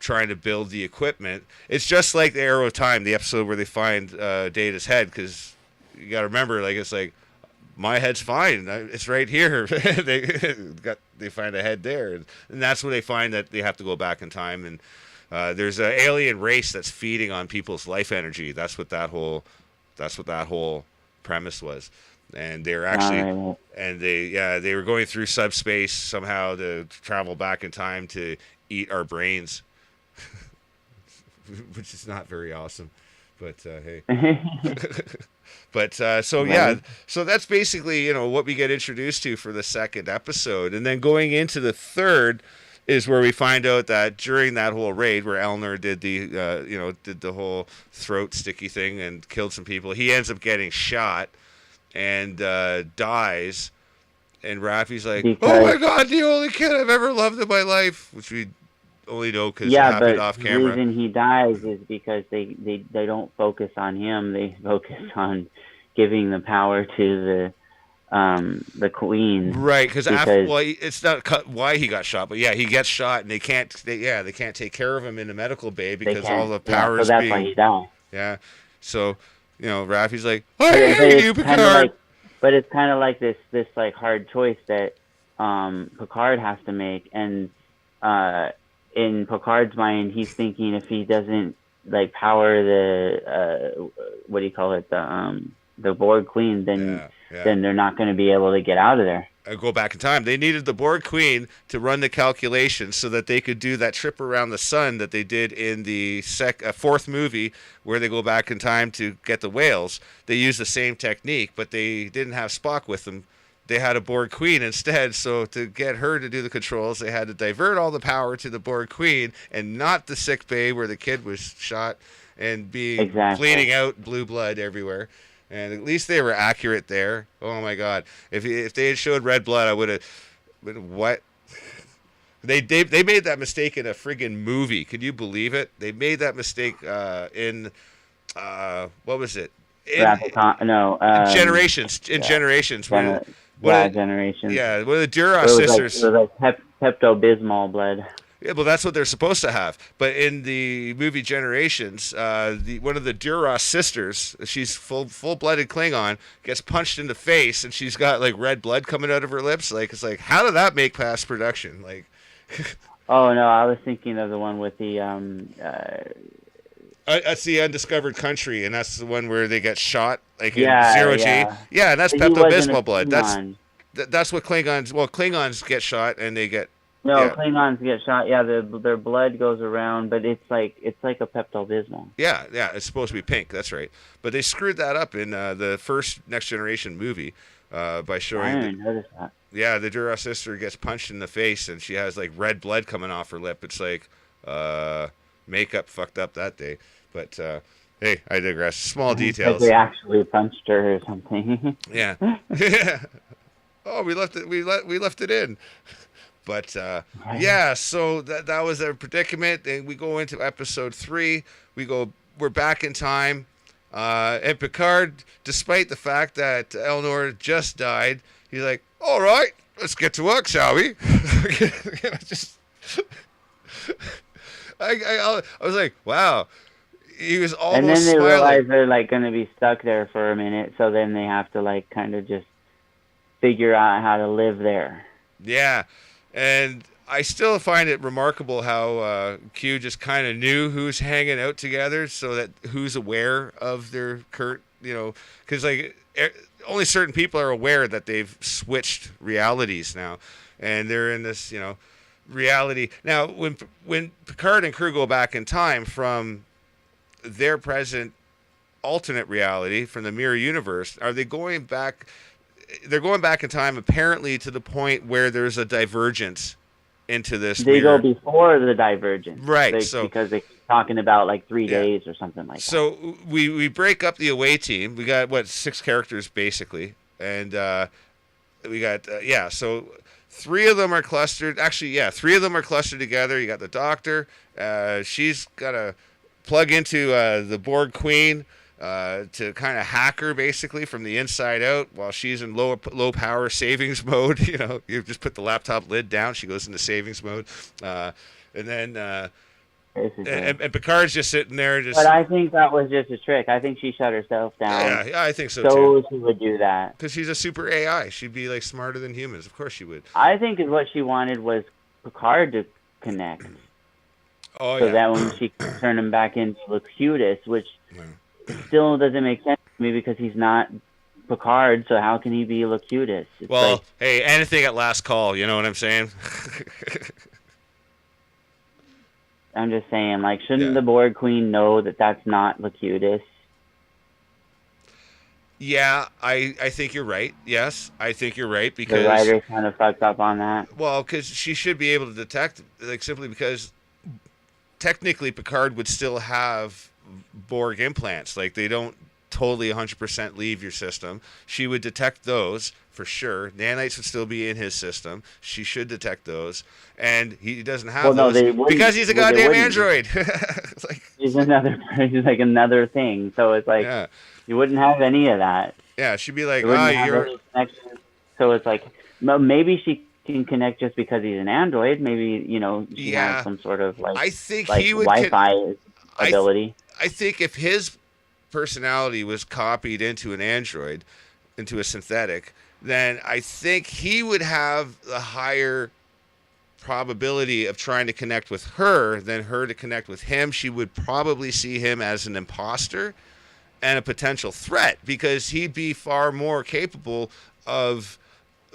trying to build the equipment. It's just like the Arrow of Time, the episode where they find Data's head, because you got to remember, like, it's like, my head's fine, it's right here. They find a head there, and that's when they find that they have to go back in time, and there's an alien race that's feeding on people's life energy. That's what that whole premise was. And they were actually, and they were going through subspace somehow to travel back in time to eat our brains, which is not very awesome, but hey. But so yeah, so that's basically what we get introduced to for the second episode, and then going into the third is where we find out that during that whole raid where Elnor did the whole throat sticky thing and killed some people, he ends up getting shot and dies, and Raffi's like, "Oh my God, the only kid I've ever loved in my life," which we only know because it happened off camera. The reason he dies is because they don't focus on him; they focus on giving the power to the queen. Right, because it's not why he got shot, but yeah, he gets shot, and they can't take care of him in the medical bay because all the power is so that's why he dies. Yeah, so. Raffi's like, I hate you, Picard. But it's kind of like this like hard choice that Picard has to make, and in Picard's mind, he's thinking if he doesn't like power the what do you call it, the Borg Queen, then they're not going to be able to get out of there. Go back in time. They needed the Borg Queen to run the calculations so that they could do that trip around the sun that they did in the fourth movie where they go back in time to get the whales. They used the same technique, but they didn't have Spock with them. They had a Borg Queen instead, so to get her to do the controls, they had to divert all the power to the Borg Queen and not the sick bay where the kid was shot and bleeding out blue blood everywhere. And at least they were accurate there. Oh my God! If they had showed red blood, I would have. What? They made that mistake in a friggin' movie. Could you believe it? They made that mistake in what was it? Generations. In Generations. Generations. Yeah, one of the Duras sisters. It was like Pepto-Bismol blood. Yeah, well, that's what they're supposed to have. But in the movie Generations, one of the Duras sisters, she's full-blooded Klingon, gets punched in the face, and she's got like red blood coming out of her lips. Like, it's like, how did that make past production? Like, oh no, I was thinking of the one with the that's the Undiscovered Country, and that's the one where they get shot like in zero G. Yeah, and that's Pepto-Bismol blood. That's what Klingons. Well, Klingons get shot and they get. No, Klingons get shot. Yeah, their blood goes around, but it's like a Pepto-Bismol. Yeah, it's supposed to be pink. That's right. But they screwed that up in the first Next Generation movie by showing. I didn't notice that. Yeah, the Duras sister gets punched in the face and she has like red blood coming off her lip. It's like makeup fucked up that day. But hey, I digress. Small details. Like they actually punched her or something. Yeah. Oh, we left it in. But yeah, so that was a predicament, and we go into episode 3. We're back in time, and Picard, despite the fact that Elnor just died, he's like, "All right, let's get to work, shall we?" I was like, wow. He was almost and then they smiling. realize they're like going to be stuck there for a minute, so then they have to like kind of just figure out how to live there. Yeah. And I still find it remarkable how Q just kind of knew who's hanging out together, so that who's aware of their current, because like only certain people are aware that they've switched realities now, and they're in this, reality now. When Picard and crew go back in time from their present alternate reality from the mirror universe, are they going back? They're going back in time apparently to the point where there's a divergence into this They mirror. go before the divergence, Right? So because they're talking about like 3 days or something like that. So we break up the away team. We got 6 characters basically, and we got So 3 of them are clustered. Actually, 3 of them are clustered together. You got the Doctor. She's got to plug into the Borg Queen to kind of hack her basically from the inside out while she's in low power savings mode. You just put the laptop lid down. She goes into savings mode, and then and Picard's just sitting there. But I think that was just a trick. I think she shut herself down. Yeah, I think so too. So she would do that because she's a super AI. She'd be like smarter than humans. Of course she would. I think what she wanted was Picard to connect. Oh, so that when she could turn him back into Locutus, which still doesn't make sense to me because he's not Picard, so how can he be Locutus? Well, hey, anything at last call, you know what I'm saying? I'm just saying, shouldn't the Borg Queen know that that's not Locutus? Yeah, I think you're right. Yes, I think you're right because the writer kind of fucked up on that. Well, because she should be able to detect, simply because technically Picard would still have Borg implants. They don't totally 100% leave your system. She would detect those for sure. Nanites would still be in his system. She should detect those, and he doesn't have those because he's a goddamn android. He's another thing. So it's you wouldn't have any of that. Yeah, she'd be like, you're. So it's maybe she can connect just because he's an android. Maybe she has some sort of I think he would Wi-Fi ability. I think if his personality was copied into an android, into a synthetic, then I think he would have the higher probability of trying to connect with her than her to connect with him. She would probably see him as an imposter and a potential threat because he'd be far more capable of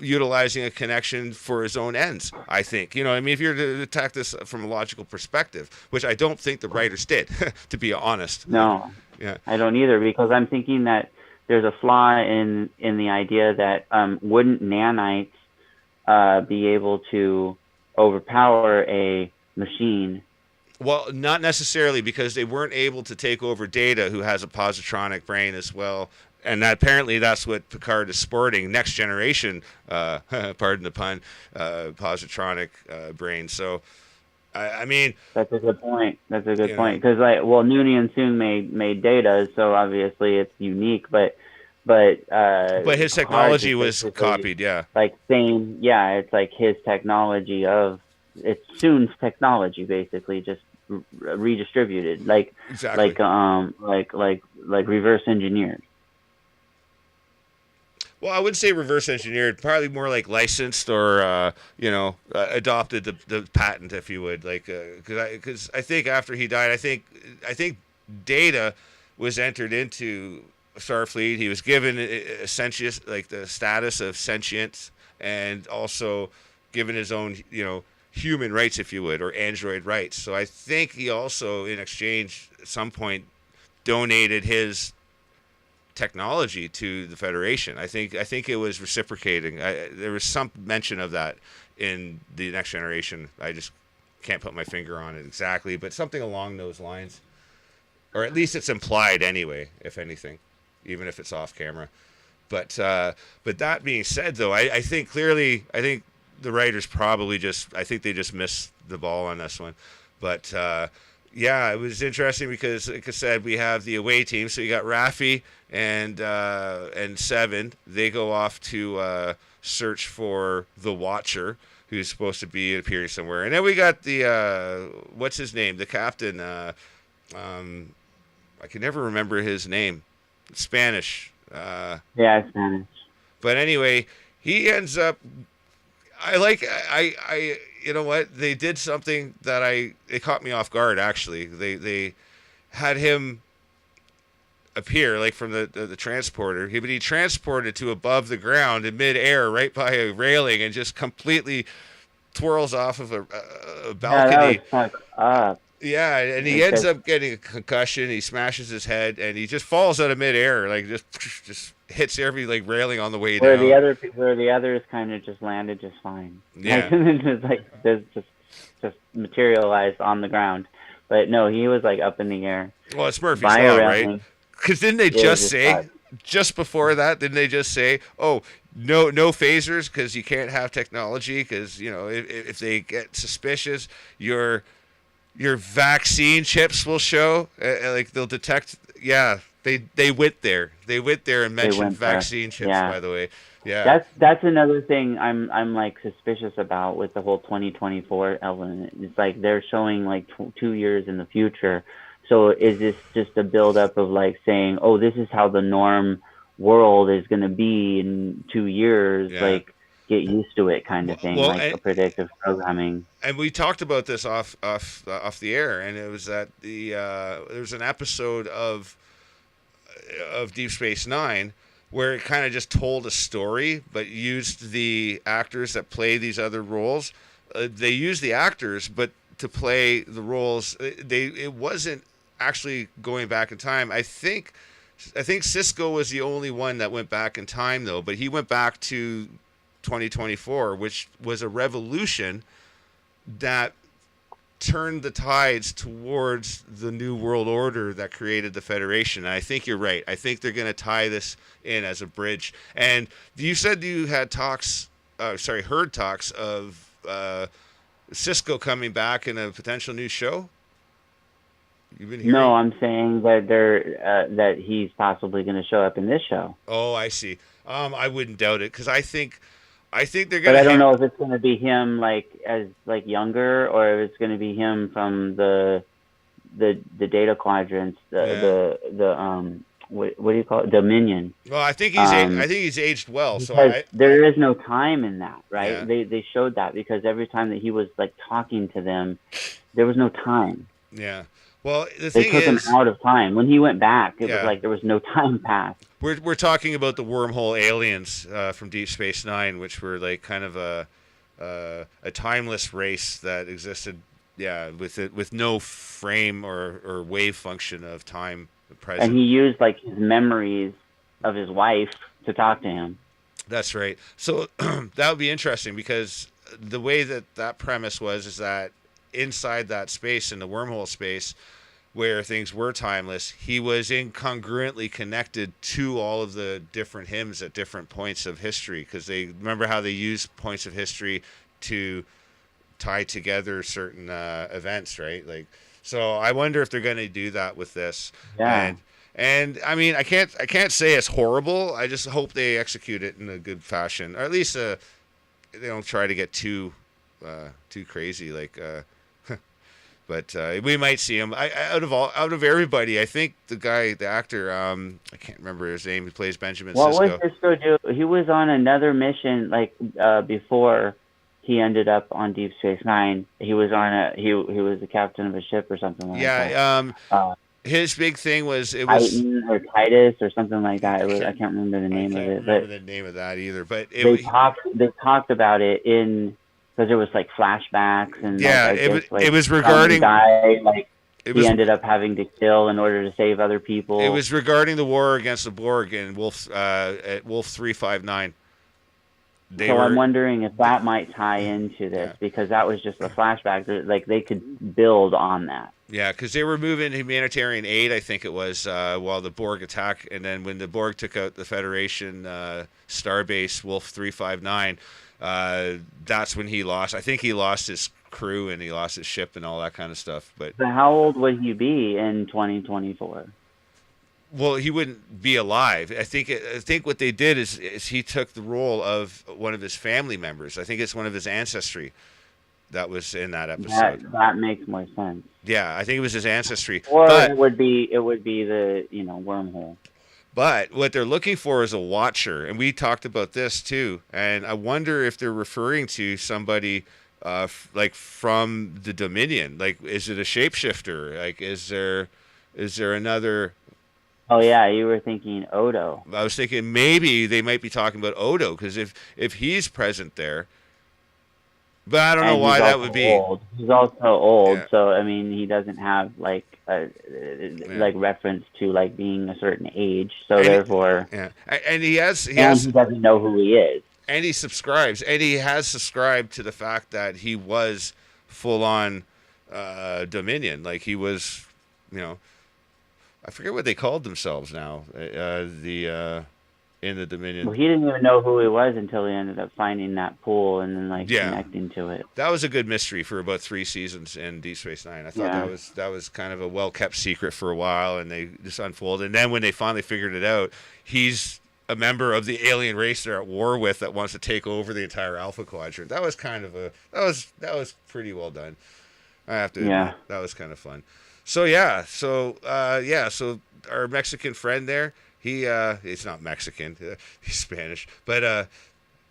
utilizing a connection for his own ends, I think. If you're to attack this from a logical perspective, which I don't think the writers did, to be honest. No, I don't either, because I'm thinking that there's a flaw in the idea that wouldn't nanites be able to overpower a machine? Well, not necessarily, because they weren't able to take over Data, who has a positronic brain as well. And apparently that's what Picard is sporting, next generation, pardon the pun, positronic brain. So, I mean... That's a good point. That's a good point. Because, Noonien and Soong made Data, so obviously it's unique, but his technology was copied, it's like his technology it's Soong's technology, basically, just redistributed, exactly. like reverse engineered. Well, I wouldn't say reverse engineered, probably more like licensed or, adopted the patent, if you would. Because I think after he died, I think Data was entered into Starfleet. He was given a sentience, the status of sentience, and also given his own, human rights, if you would, or android rights. So I think he also, in exchange, at some point, donated his technology to the Federation. I think it was reciprocating. There was some mention of that in the Next Generation. I just can't put my finger on it exactly, but something along those lines, or at least it's implied anyway, if anything, even if it's off camera. But that being said, though, I think clearly, the writers probably they just missed the ball on this one. But it was interesting because, like I said, we have the away team. So you got Raffi and Seven. They go off to search for the Watcher, who's supposed to be appearing somewhere. And then we got the what's his name? The captain. I can never remember his name. It's Spanish. Spanish. But anyway, he ends up. you know what? They did something that it caught me off guard. Actually, they had him appear like from the transporter. But he transported to above the ground in midair, right by a railing, and just completely twirls off of a Yeah, that was balcony. fucked up. Yeah, and he Like ends that. up getting a concussion. He smashes his head, and he just falls out of midair, like just hits every like railing on the way down. Where the others kind of just landed just fine. Like Yeah. just like just materialized on the ground. But no, he was like up in the air Well, it's Murphy's by a law, right? railing. Because didn't they It was just just say bad. just before that? Didn't they just say, "Oh, no phasers because you can't have technology because if they get suspicious, your vaccine chips will show like they'll detect." Yeah, they went there. They went there and They mentioned went there. vaccine chips. Yeah. By the way, yeah, That's another thing I'm like suspicious about with the whole 2024 element. It's like they're showing like 2 years in the future. So is this just a buildup of like saying, oh, this is how the norm world is going to be in 2 years? yeah. Like get used to it kind of thing, Well, like a predictive programming. and we talked about this off the air, and it was that there was an episode of Deep Space Nine where it kind of just told a story, but used the actors that play these other roles. They used the actors, but to play the roles, it wasn't actually going back in time. I think Cisco was the only one that went back in time though, but he went back to 2024, which was a revolution that turned the tides towards the new world order that created the Federation. And I think you're right. I think they're going to tie this in as a bridge. And you said you had heard talks of Cisco coming back in a potential new show. You've been No, hearing? I'm saying that that he's possibly going to show up in this show. Oh, I see. I wouldn't doubt it because I think they're But gonna I don't hit. know if it's going to be him like as like younger, or if it's going to be him from the data quadrants, Yeah. the what do you call it, Dominion. Well, I Um, think he's aged well. So because there is no time in that, right? yeah, They showed that because every time that he was like talking to them, there was no time. yeah. Well, the They thing took him is, out of time. When he went back, it was yeah, like there was no time passed. we're talking about the wormhole aliens from Deep Space Nine, which were like kind of a timeless race that existed. Yeah, with no frame or wave function of time And present. he used like his memories of his wife to talk to him. That's right. So that would be interesting because the way that premise was is that inside that space, in the wormhole space, where things were timeless, he was incongruently connected to all of the different hymns at different points of history. Because they remember how they use points of history to tie together certain events, right? Like, so I wonder if they're going to do that with this. Yeah. And I mean, I can't say it's horrible. I just hope they execute it in a good fashion, or at least they don't try to get too crazy. Like, but we might see him. Out of everybody, I think the actor, I can't remember his name. He plays Benjamin What was Sisko. Cisco do? He was on another mission like before he ended up on Deep Space Nine. He was on he was the captain of a ship or something like that. Yeah. Uh, His big thing was it was. Titan or Titus or something like that. I can't remember the I name of can't it, remember but the name of that either. But they talked about it in because there was like flashbacks and like yeah, I it was guess like it was some regarding guy like it he was ended up having to kill in order to save other it people. was regarding the war against the Borg and Wolf at Wolf 359. They So I'm were wondering if that might tie into yeah. this because that was just a flashback. Like they could build on that. Yeah, because they were moving humanitarian aid, I think it was, while the Borg attacked, and then when the Borg took out the Federation starbase Wolf 359, that's when he lost. I think he lost his crew and he lost his ship and all that kind of stuff. But So how old would he be in 2024? well, he wouldn't be alive. I think what they did is he took the role of one of his family members. I think it's one of his ancestry that was in that episode. That makes more sense. Yeah, I think it was his ancestry. Or But it would be the wormhole. But what they're looking for is a watcher, and we talked about this too. And I wonder if they're referring to somebody like from the Dominion? Like, is it a shapeshifter? Like, is there another? Oh yeah, you were thinking Odo. I was thinking maybe they might be talking about Odo because if he's present there, but I don't know And he's why that also would be. old. He's also old, Yeah, so I mean, he doesn't have like a yeah, like reference to like being a certain age. So and therefore, yeah, and he has he and has he doesn't know who he is. and he subscribes and he has subscribed to the fact that he was full on Dominion. Like he was, you know, I forget what they called themselves now. The in the Well, Dominion. he didn't even know who he was until he ended up finding that pool and then like Yeah, connecting to it. that was a good mystery for about 3 seasons in Deep Space Nine. I thought that Yeah. was kind of a well kept secret for a while, and they just unfolded. And then when they finally figured it out, he's a member of the alien race they're at war with that wants to take over the entire Alpha Quadrant. That was kind of a that was pretty well done. I have to Yeah. admit that was kind of fun. So yeah, so our Mexican friend there, he's not Mexican, he's Spanish, but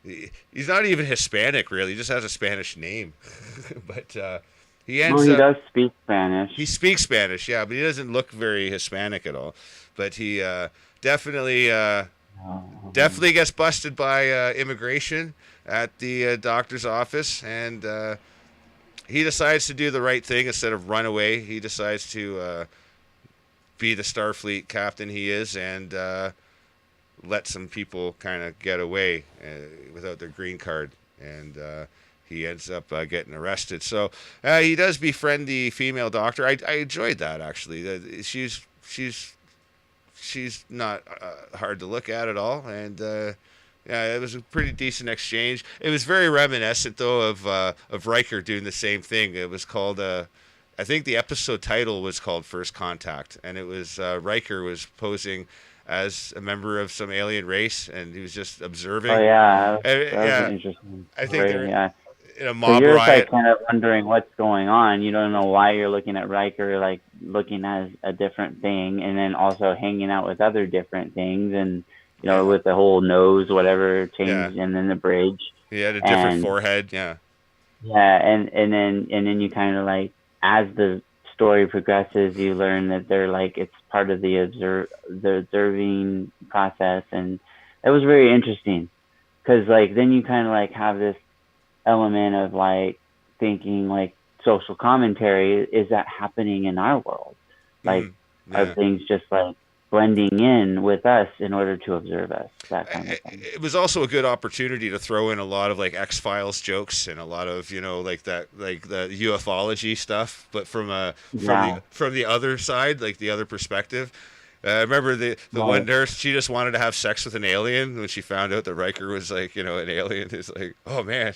he's not even Hispanic really. He just has a Spanish name, but he Well, ends he up does speak Spanish. he speaks Spanish, yeah, but he doesn't look very Hispanic at all. But he definitely definitely gets busted by immigration at the doctor's office, and he decides to do the right thing instead of run away. He decides to be the Starfleet captain he is, and let some people kind of get away without their green card, and he ends up getting arrested. So he does befriend the female doctor. I enjoyed that actually. She's not hard to look at all, and yeah, it was a pretty decent exchange. It was very reminiscent though of Riker doing the same thing. It was called I think the episode title was called First Contact, and it was Riker was posing as a member of some alien race, and he was just observing. Oh yeah, And, that was yeah, an interesting I think story. they're Yeah. in a So mob you're just like riot. kind of wondering what's going on. You don't know why you're looking at Riker like looking at a different thing, and then also hanging out with other different things, and Yeah, with the whole nose, whatever yeah, change, and then the bridge, he had a different and forehead. Yeah, yeah, and then you kind of like as the story progresses, you learn that they're like it's part of the observing process, and it was very interesting because like then you kind of like have this element of like thinking like social commentary, is that happening in our world, like hmm, are yeah. things just like blending in with us in order to observe us, that kind of thing. It was also a good opportunity to throw in a lot of like X Files jokes and a lot of like that like the ufology stuff, but Yeah. from the other side, like the other perspective. I remember the one Right. nurse, she just wanted to have sex with an alien when she found out that Riker was like an alien. It's like, oh man,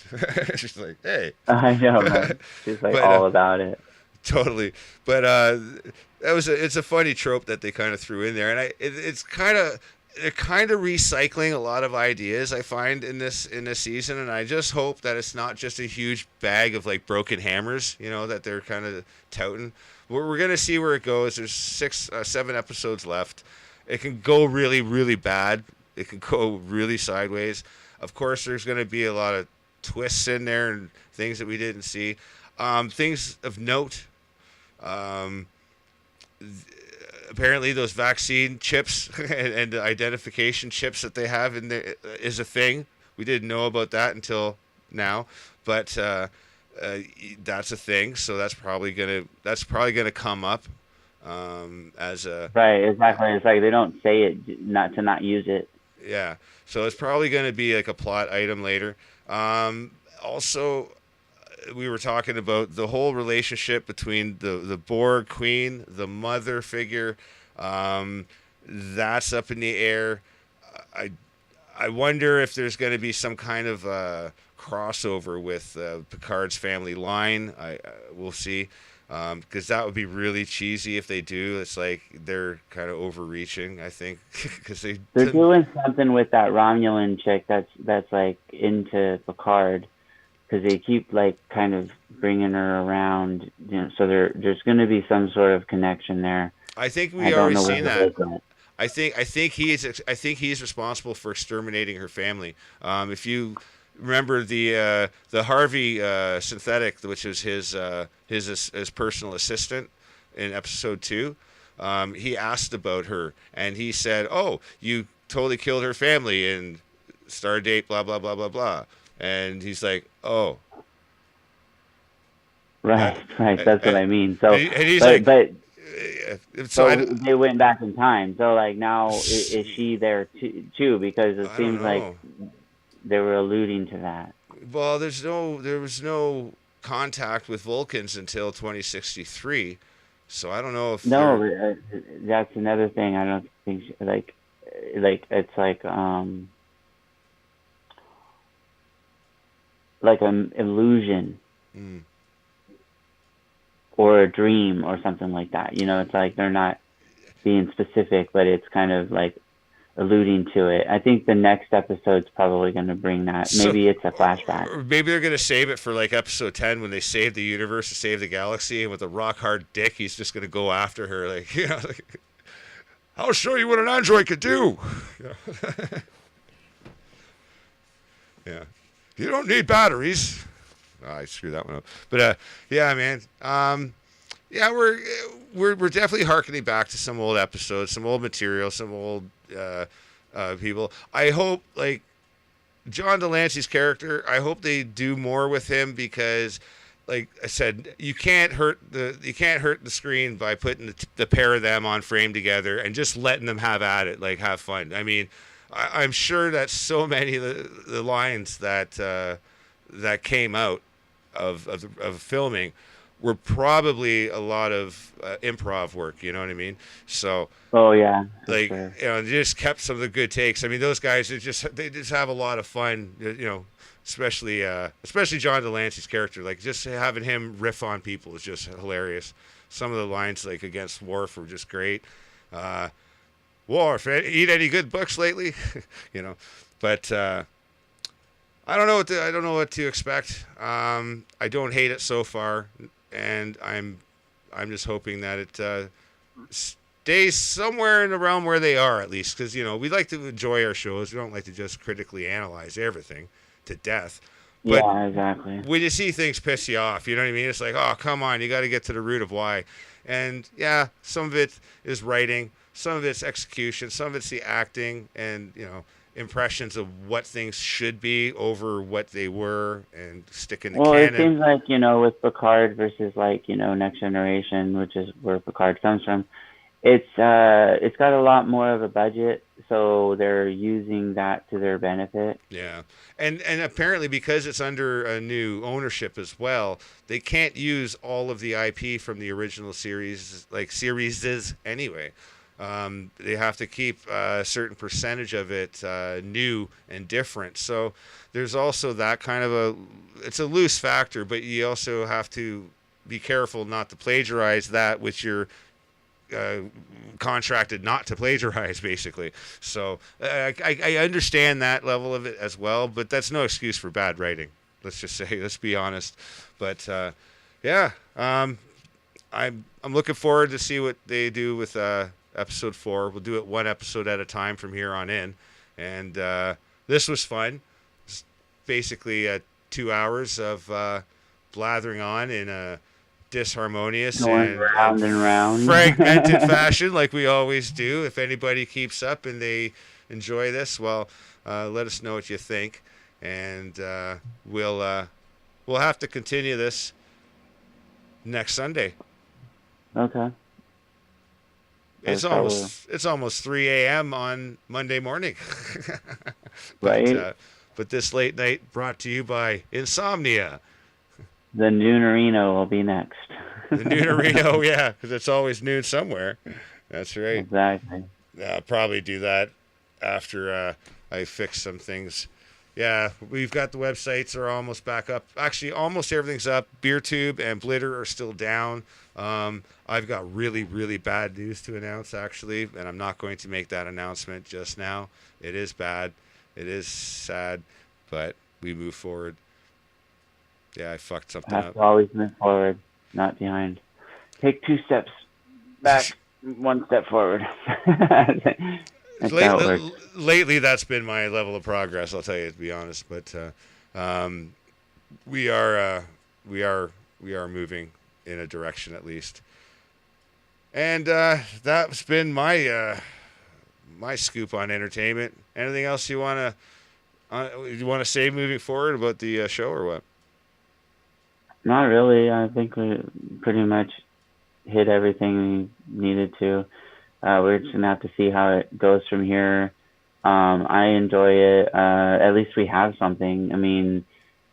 she's like, hey, I know, man. She's like but all about it. totally. But it's a funny trope that they kind of threw in there, and it's kind of they're kind of recycling a lot of ideas I find in this season, and I just hope that it's not just a huge bag of like broken hammers, that they're kind of touting. We're gonna see where it goes. There's 7 episodes left. It can go really, really bad. It can go really sideways. Of course, there's gonna be a lot of twists in there and things that we didn't see. Things of note. Um, Apparently, those vaccine chips and the identification chips that they have in there is a thing. We didn't know about that until now, but that's a thing. So that's probably gonna come up as a Right, exactly. It's like they don't say it not to not use it. yeah. So it's probably gonna be like a plot item later. Also, we were talking about the whole relationship between the Borg Queen, the mother figure. Um, that's up in the air. I I wonder if there's going to be some kind of crossover with Picard's family line. We'll see. Because that would be really cheesy if they do. It's like they're kind of overreaching, I think, because they They're doing something with that Romulan chick that's like into Picard because they keep like kind of bringing her around. So there's going to be some sort of connection there. I think I we don't already know seen what that. it is yet. I think he's responsible for exterminating her family. If you remember the Harvey synthetic, which was his personal assistant in episode 2. He asked about her, and he said, "Oh, you totally killed her family in Stardate, blah blah blah blah blah." And he's like, "Oh, Right, right. That's what I mean. So, and he's but like, but so so they went back in time. So like now is she there too? Because it I don't seems like know. they were alluding to that. Well, there was no contact with Vulcans until 2063, so I don't know if No, they're that's another thing. I don't think like it's like an illusion mm, or a dream or something like that. You know, it's like they're not being specific, but it's kind of like alluding to it. I think the next episode's probably going to bring that. so. Maybe it's a flashback. Or maybe they're gonna save it for like episode 10 when they save the universe to save the galaxy, and with a rock hard dick, he's just gonna go after her, like like, I'll show you what an android could do. Yeah, you don't need batteries. Oh, I screwed that one up. But yeah, man. Yeah, we're definitely harkening back to some old episodes, some old material, some old people. I hope like John Delancey's character, I hope they do more with him because, like I said, you can't hurt the screen by putting the pair of them on frame together and just letting them have at it, like have fun. I mean, I'm sure that so many of the lines that came out of filming were probably a lot of improv work. You know what I mean? So. Oh yeah, Like sure. they just kept some of the good takes. I mean, those guys they just have a lot of fun. Especially John Delancey's character. Like just having him riff on people is just hilarious. Some of the lines like against Worf were just great. Worf, eat any good books lately? But I don't know what to expect. I don't hate it so far, and I'm just hoping that it stays somewhere in the realm where they are, at least, because we like to enjoy our shows. We don't like to just critically analyze everything to death. But Yeah, exactly. when you see things piss you off, you know what I mean? It's like, oh, come on, you got to get to the root of why. And yeah, some of it is writing, some of it's execution, some of it's the acting, and impressions of what things should be over what they were, and sticking the Well, it canon. seems like with Picard versus like Next Generation, which is where Picard comes from. It's got a lot more of a budget, so they're using that to their benefit. Yeah, and apparently because it's under a new ownership as well, they can't use all of the IP from the original series, like series anyway. They have to keep a certain percentage of it new and different. So there's also that kind of it's a loose factor, but you also have to be careful not to plagiarize that which you're contracted not to plagiarize, basically. So I understand that level of it as well, but that's no excuse for bad writing. Let's be honest. But yeah, I'm looking forward to see what they do with episode 4. We'll do it one episode at a time from here on in, and this was fun. It's basically 2 hours of blathering on in a disharmonious Going round and round. fragmented fashion, like we always do. If anybody keeps up and they enjoy this, well, let us know what you think, and we'll have to continue this next Sunday. Okay. It's almost 3 a.m. on Monday morning. Right. But this late night brought to you by insomnia. The Noonerino will be next. The Noonerino, yeah, because it's always noon somewhere. That's right. Exactly. I'll probably do that after I fix some things. Yeah, we've got the websites are almost back up. Actually, almost everything's up. BeerTube and Blitter are still down. I've got really, really bad news to announce, actually, and I'm not going to make that announcement just now. It is bad. It is sad, but we move forward. Yeah, I fucked something Have up. to always move forward, not behind. Take 2 steps back, 1 step forward. That's how it works. Lately, that's been my level of progress, I'll tell you, to be honest. But um, we are we are we are moving in a direction at least. And that's been my scoop on entertainment. Anything else you want to say moving forward about the show or what? Not really. I think we pretty much hit everything we needed to. We're just gonna have to see how it goes from here. I enjoy it. At least we have something. I mean,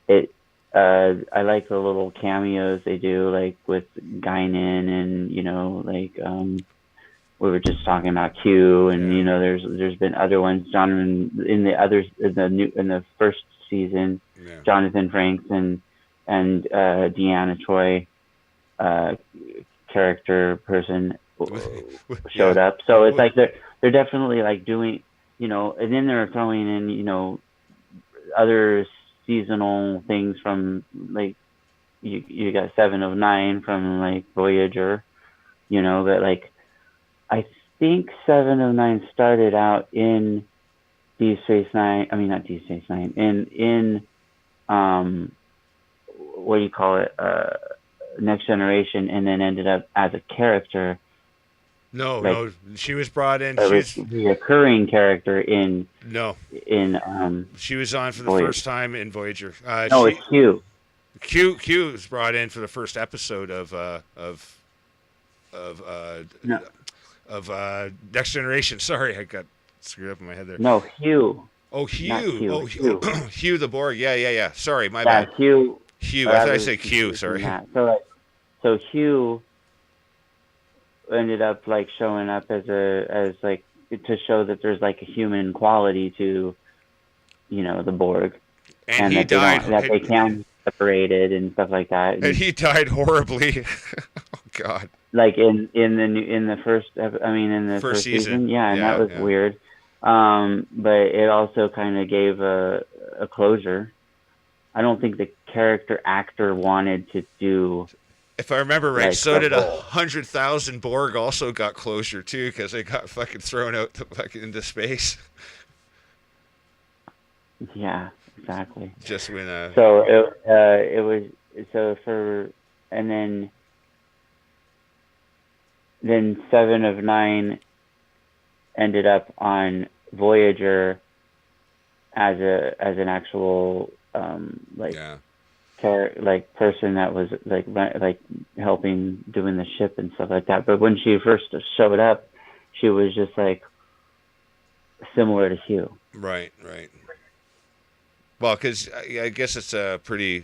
it. I like the little cameos they do, like with Guinan, and like we were just talking about Q, and Yeah. there's been other ones. Jonathan in the others in the first season, Yeah. Jonathan Franks and Deanna Troy, uh, character person Yeah. showed up. So it's like they're definitely like doing, and then they're throwing in, other seasonal things from like you got 7 of 9 from like Voyager, but like I think 7 of 9 started out in Deep Space Nine. I mean, not Deep Space Nine. In um, what do you call it? Next Generation, and then ended up as a character, No, like no, she was brought in. a reoccurring character No, in she was on for the Voyager. first time in Voyager. No, it's Q. Q was brought in for the first episode of No, Next Generation. Sorry, I got screwed up in my head there. no, Hugh. Oh, Not Hugh. Q. Oh, Hugh. Hugh the Borg. Yeah. Sorry, my Yeah, bad. Hugh. Hugh. I That thought I was said Q. Sorry. that. So Hugh ended up like showing up as like to show that there's like a human quality to the Borg, And and he that they died. don't that they can be separated and stuff like that. And he died horribly. Oh God. Like in the first in the First first season. season, yeah, and that Yeah. was weird. But it also kind of gave a closure. I don't think the character actor wanted to do If I remember right, like so the did whole 100,000 Borg also got closure too, because they got fucking thrown out into space. yeah, exactly. Just when So it was so for and then 7 of 9 ended up on Voyager as an actual like yeah. like person that was like helping doing the ship and stuff like that. But when she first showed up, she was just like similar to Hugh. Right. Well, because I guess it's a pretty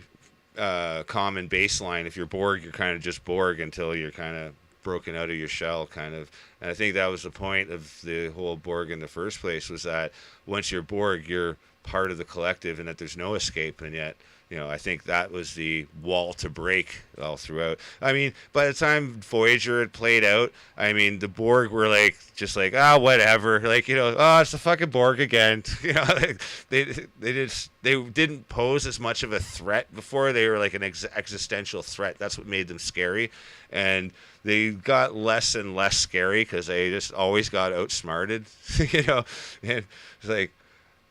common baseline. If you're Borg, you're kind of just Borg until you're kind of broken out of your shell, kind of. And I think that was the point of the whole Borg in the first place, was that once you're Borg, you're part of the collective, and that there's no escape. And yet, I think that was the wall to break all throughout. I mean, by the time Voyager had played out, I mean, the Borg were just like, whatever, like, it's the fucking Borg again. They didn't pose as much of a threat before. They were like an existential threat. That's what made them scary, and they got less and less scary because they just always got outsmarted, and it's like,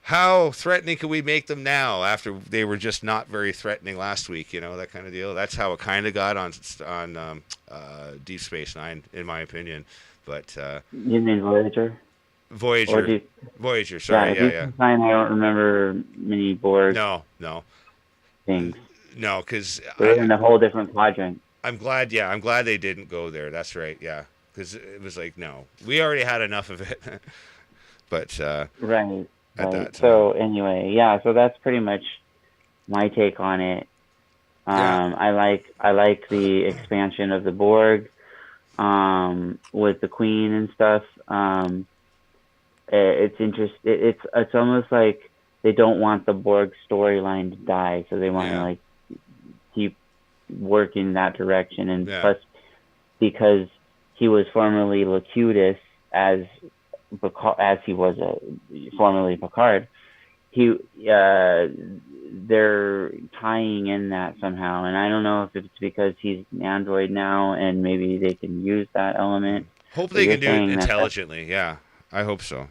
how threatening can we make them now after they were just not very threatening last week? That kind of deal. That's how it kind of got on Deep Space Nine, in my opinion. But You mean Voyager? Or Voyager, Deep? Voyager. Sorry, Yeah, yeah. Deep Space Nine. I don't remember many Borg No, things. because They're in a whole different quadrant. I'm glad. Yeah, I'm glad they didn't go there. That's right. Yeah, because it was like, no, we already had enough of it. But Right. at that time, So anyway, yeah. So that's pretty much my take on it. yeah, I like the expansion of the Borg, with the Queen and stuff. It's interesting. It's almost like they don't want the Borg storyline to die, so they want to yeah, like keep working that direction. And yeah, plus, because he was formerly Locutus as he was formerly Picard, they're tying in that somehow, and I don't know if it's because he's an android now and maybe they can use that element. Hope But they you're can do it saying that that's intelligently. Yeah, I hope so.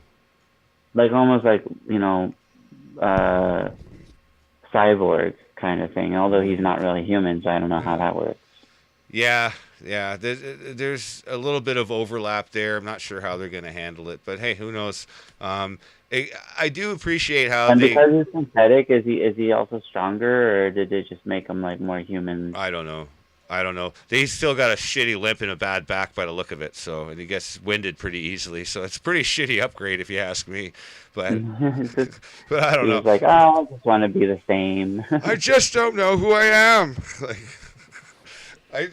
like almost like uh, cyborg kind of thing. Although he's not really human, so I don't know how that works. Yeah, yeah. There's a little bit of overlap there. I'm not sure how they're going to handle it, but hey, who knows? I do appreciate how And they. because he's synthetic, is he also stronger, or did they just make him like more human? I don't know. I don't know. They still got a shitty limp and a bad back by the look of it. So, and he gets winded pretty easily. So it's a pretty shitty upgrade if you ask me. But, but I don't He know. was like, oh, I just want to be the same. I just don't know who I am. Like,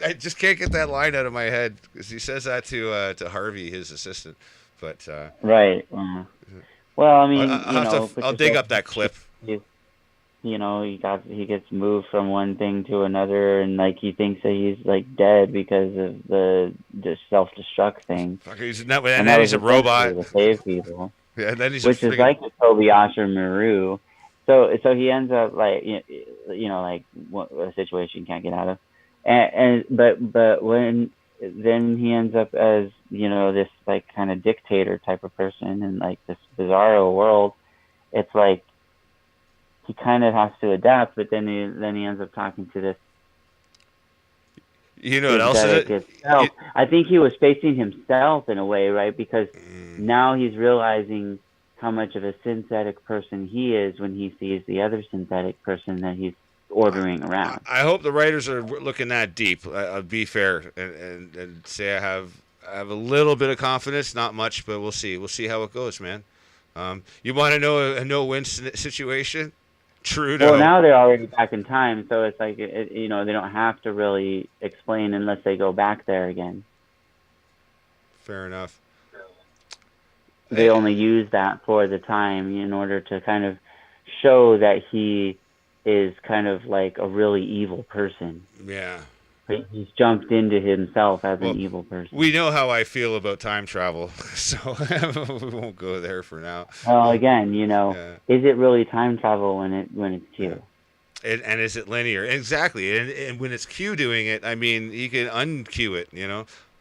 I just can't get that line out of my head because he says that to Harvey, his assistant. But Right. Well, I mean, I'll dig up that clip. He gets moved from one thing to another, and like he thinks that he's like dead because of the self-destruct thing. And then he's a robot to save people. Yeah, and then he's which is like the Kobayashi Maru. So he ends up like like a situation you can't get out of, but when then he ends up as this like kind of dictator type of person in like this bizarro world. It's like he kind of has to adapt, but then he ends up talking to this. What else is it? I think he was facing himself in a way, right? Because now he's realizing how much of a synthetic person he is when he sees the other synthetic person that he's ordering around. I hope the writers are looking that deep. I'll be fair and say I have a little bit of confidence, not much, but we'll see. We'll see how it goes, man. You want to know a no-win situation? True. Well, now they're already back in time, so it's like they don't have to really explain unless they go back there again. Fair enough. They only use that for the time in order to kind of show that he is kind of like a really evil person. Yeah. He's jumped into himself as an evil person. We know how I feel about time travel, so we won't go there for now. Well, again, is it really time travel when it's Q? And is it linear? Exactly. And when it's Q doing it, I mean, you can un-Q it,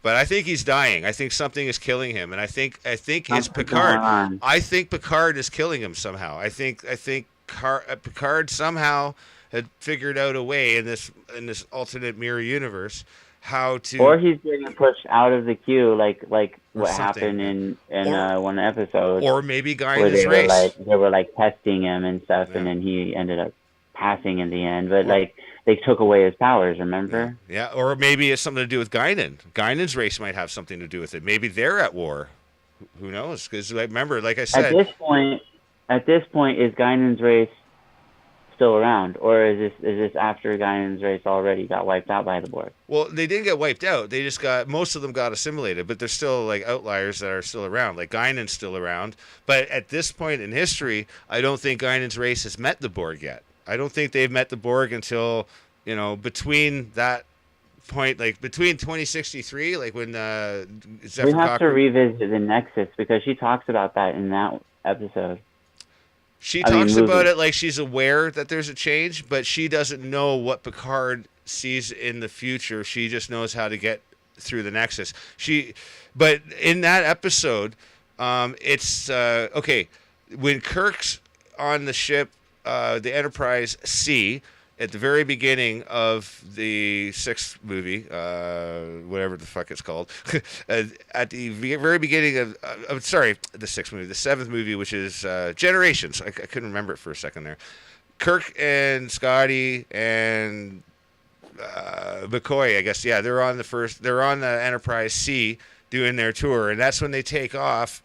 But I think he's dying. I think something is killing him, and I think it's Picard. I think Picard is killing him somehow. I think Picard somehow had figured out a way in this alternate mirror universe how to. Or he's getting pushed out of the queue, like what happened in one episode. Or maybe Guyan's race. They were like testing him and stuff, and then he ended up passing in the end. But they took away his powers, remember? Yeah, or maybe it's something to do with Guinan. Guinan's race might have something to do with it. Maybe they're at war. Who knows? Because remember, like I said, at this point, is Guinan's race still around, or is this after Guinan's race already got wiped out by the Borg? Well, they didn't get wiped out. They just most of them got assimilated, but there's still like outliers that are still around. Like Guinan's still around, but at this point in history, I don't think Guinan's race has met the Borg yet. I don't think they've met the Borg until between that point, like between 2063, like when we have to revisit the Nexus because she talks about that in that episode. She talks about it like she's aware that there's a change, but she doesn't know what Picard sees in the future. She just knows how to get through the Nexus. But in that episode, it's okay. When Kirk's on the ship, the Enterprise C, at the very beginning of the sixth movie, whatever the fuck it's called, at the very beginning of the sixth movie, the seventh movie, which is Generations. I couldn't remember it for a second there. Kirk and Scotty and McCoy, I guess, yeah, they're on the Enterprise C doing their tour, and that's when they take off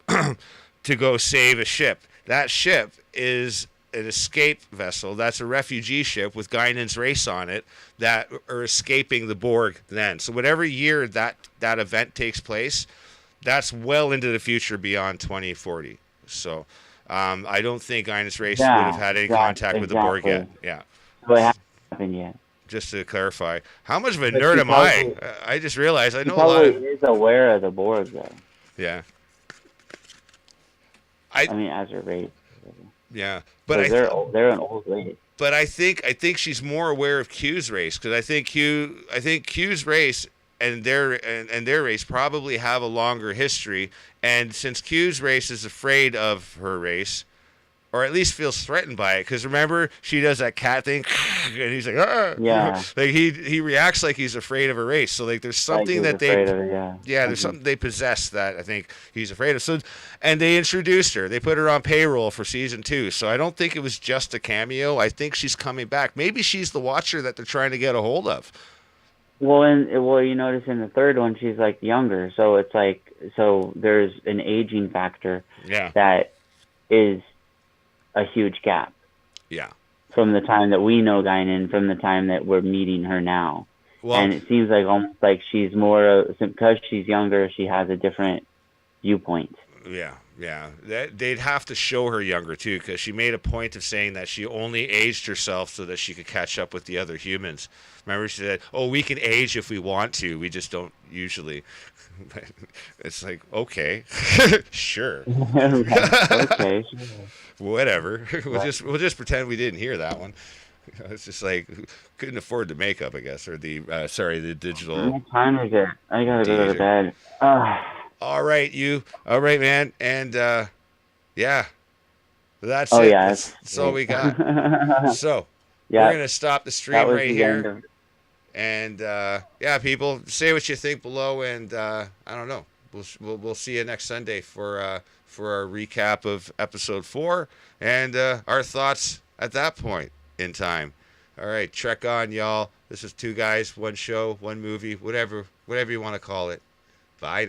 to go save a ship. That ship is an escape vessel. That's a refugee ship with Guinan's race on it that are escaping the Borg then. So whatever year that event takes place, that's well into the future beyond 2040. So I don't think Guinan's race would have had any contact with the Borg yet. Yeah. So it hasn't happened yet. Just to clarify, how much of a nerd am I? I just realized I know a lot of. He is aware of the Borg, though. Yeah. I mean, as a race. Yeah, but they're an old race. But I think she's more aware of Q's race because I think Q's race and their race probably have a longer history, and since Q's race is afraid of her race, or at least feels threatened by it. Because remember, she does that cat thing, and he's like, ah! Yeah. Like he reacts like he's afraid of a race. So like there's Like something he's that they, afraid of it, yeah. yeah, there's something they possess that I think he's afraid of. So, and they introduced her. They put her on payroll for season 2. So I don't think it was just a cameo. I think she's coming back. Maybe she's the Watcher that they're trying to get a hold of. Well, you notice in the third one she's like younger, so it's like there's an aging factor Yeah. that is a huge gap Yeah. from the time that we know Guinan from the time that we're meeting her now. Well, And it seems like almost like she's more because she's younger, she has a different viewpoint. yeah, yeah. They'd have to show her younger too, because she made a point of saying that she only aged herself so that she could catch up with the other humans. Remember, she said, "Oh, we can age if we want to. We just don't usually." It's like, okay, sure, Okay. whatever. We'll just pretend we didn't hear that one. It's just like couldn't afford the makeup, I guess, or the the digital. What time is it? I gotta go to Deezer. bed. All right, man, and yeah, that's Oh it. yeah, That's all we got. So yeah, we're gonna stop the that stream was right the end here, of. and yeah, people, say what you think below, and I don't know. We'll see you next Sunday for our recap of episode 4 and our thoughts at that point in time. All right, trek on, y'all. This is 2 guys, 1 show, 1 movie, whatever you want to call it. Bye.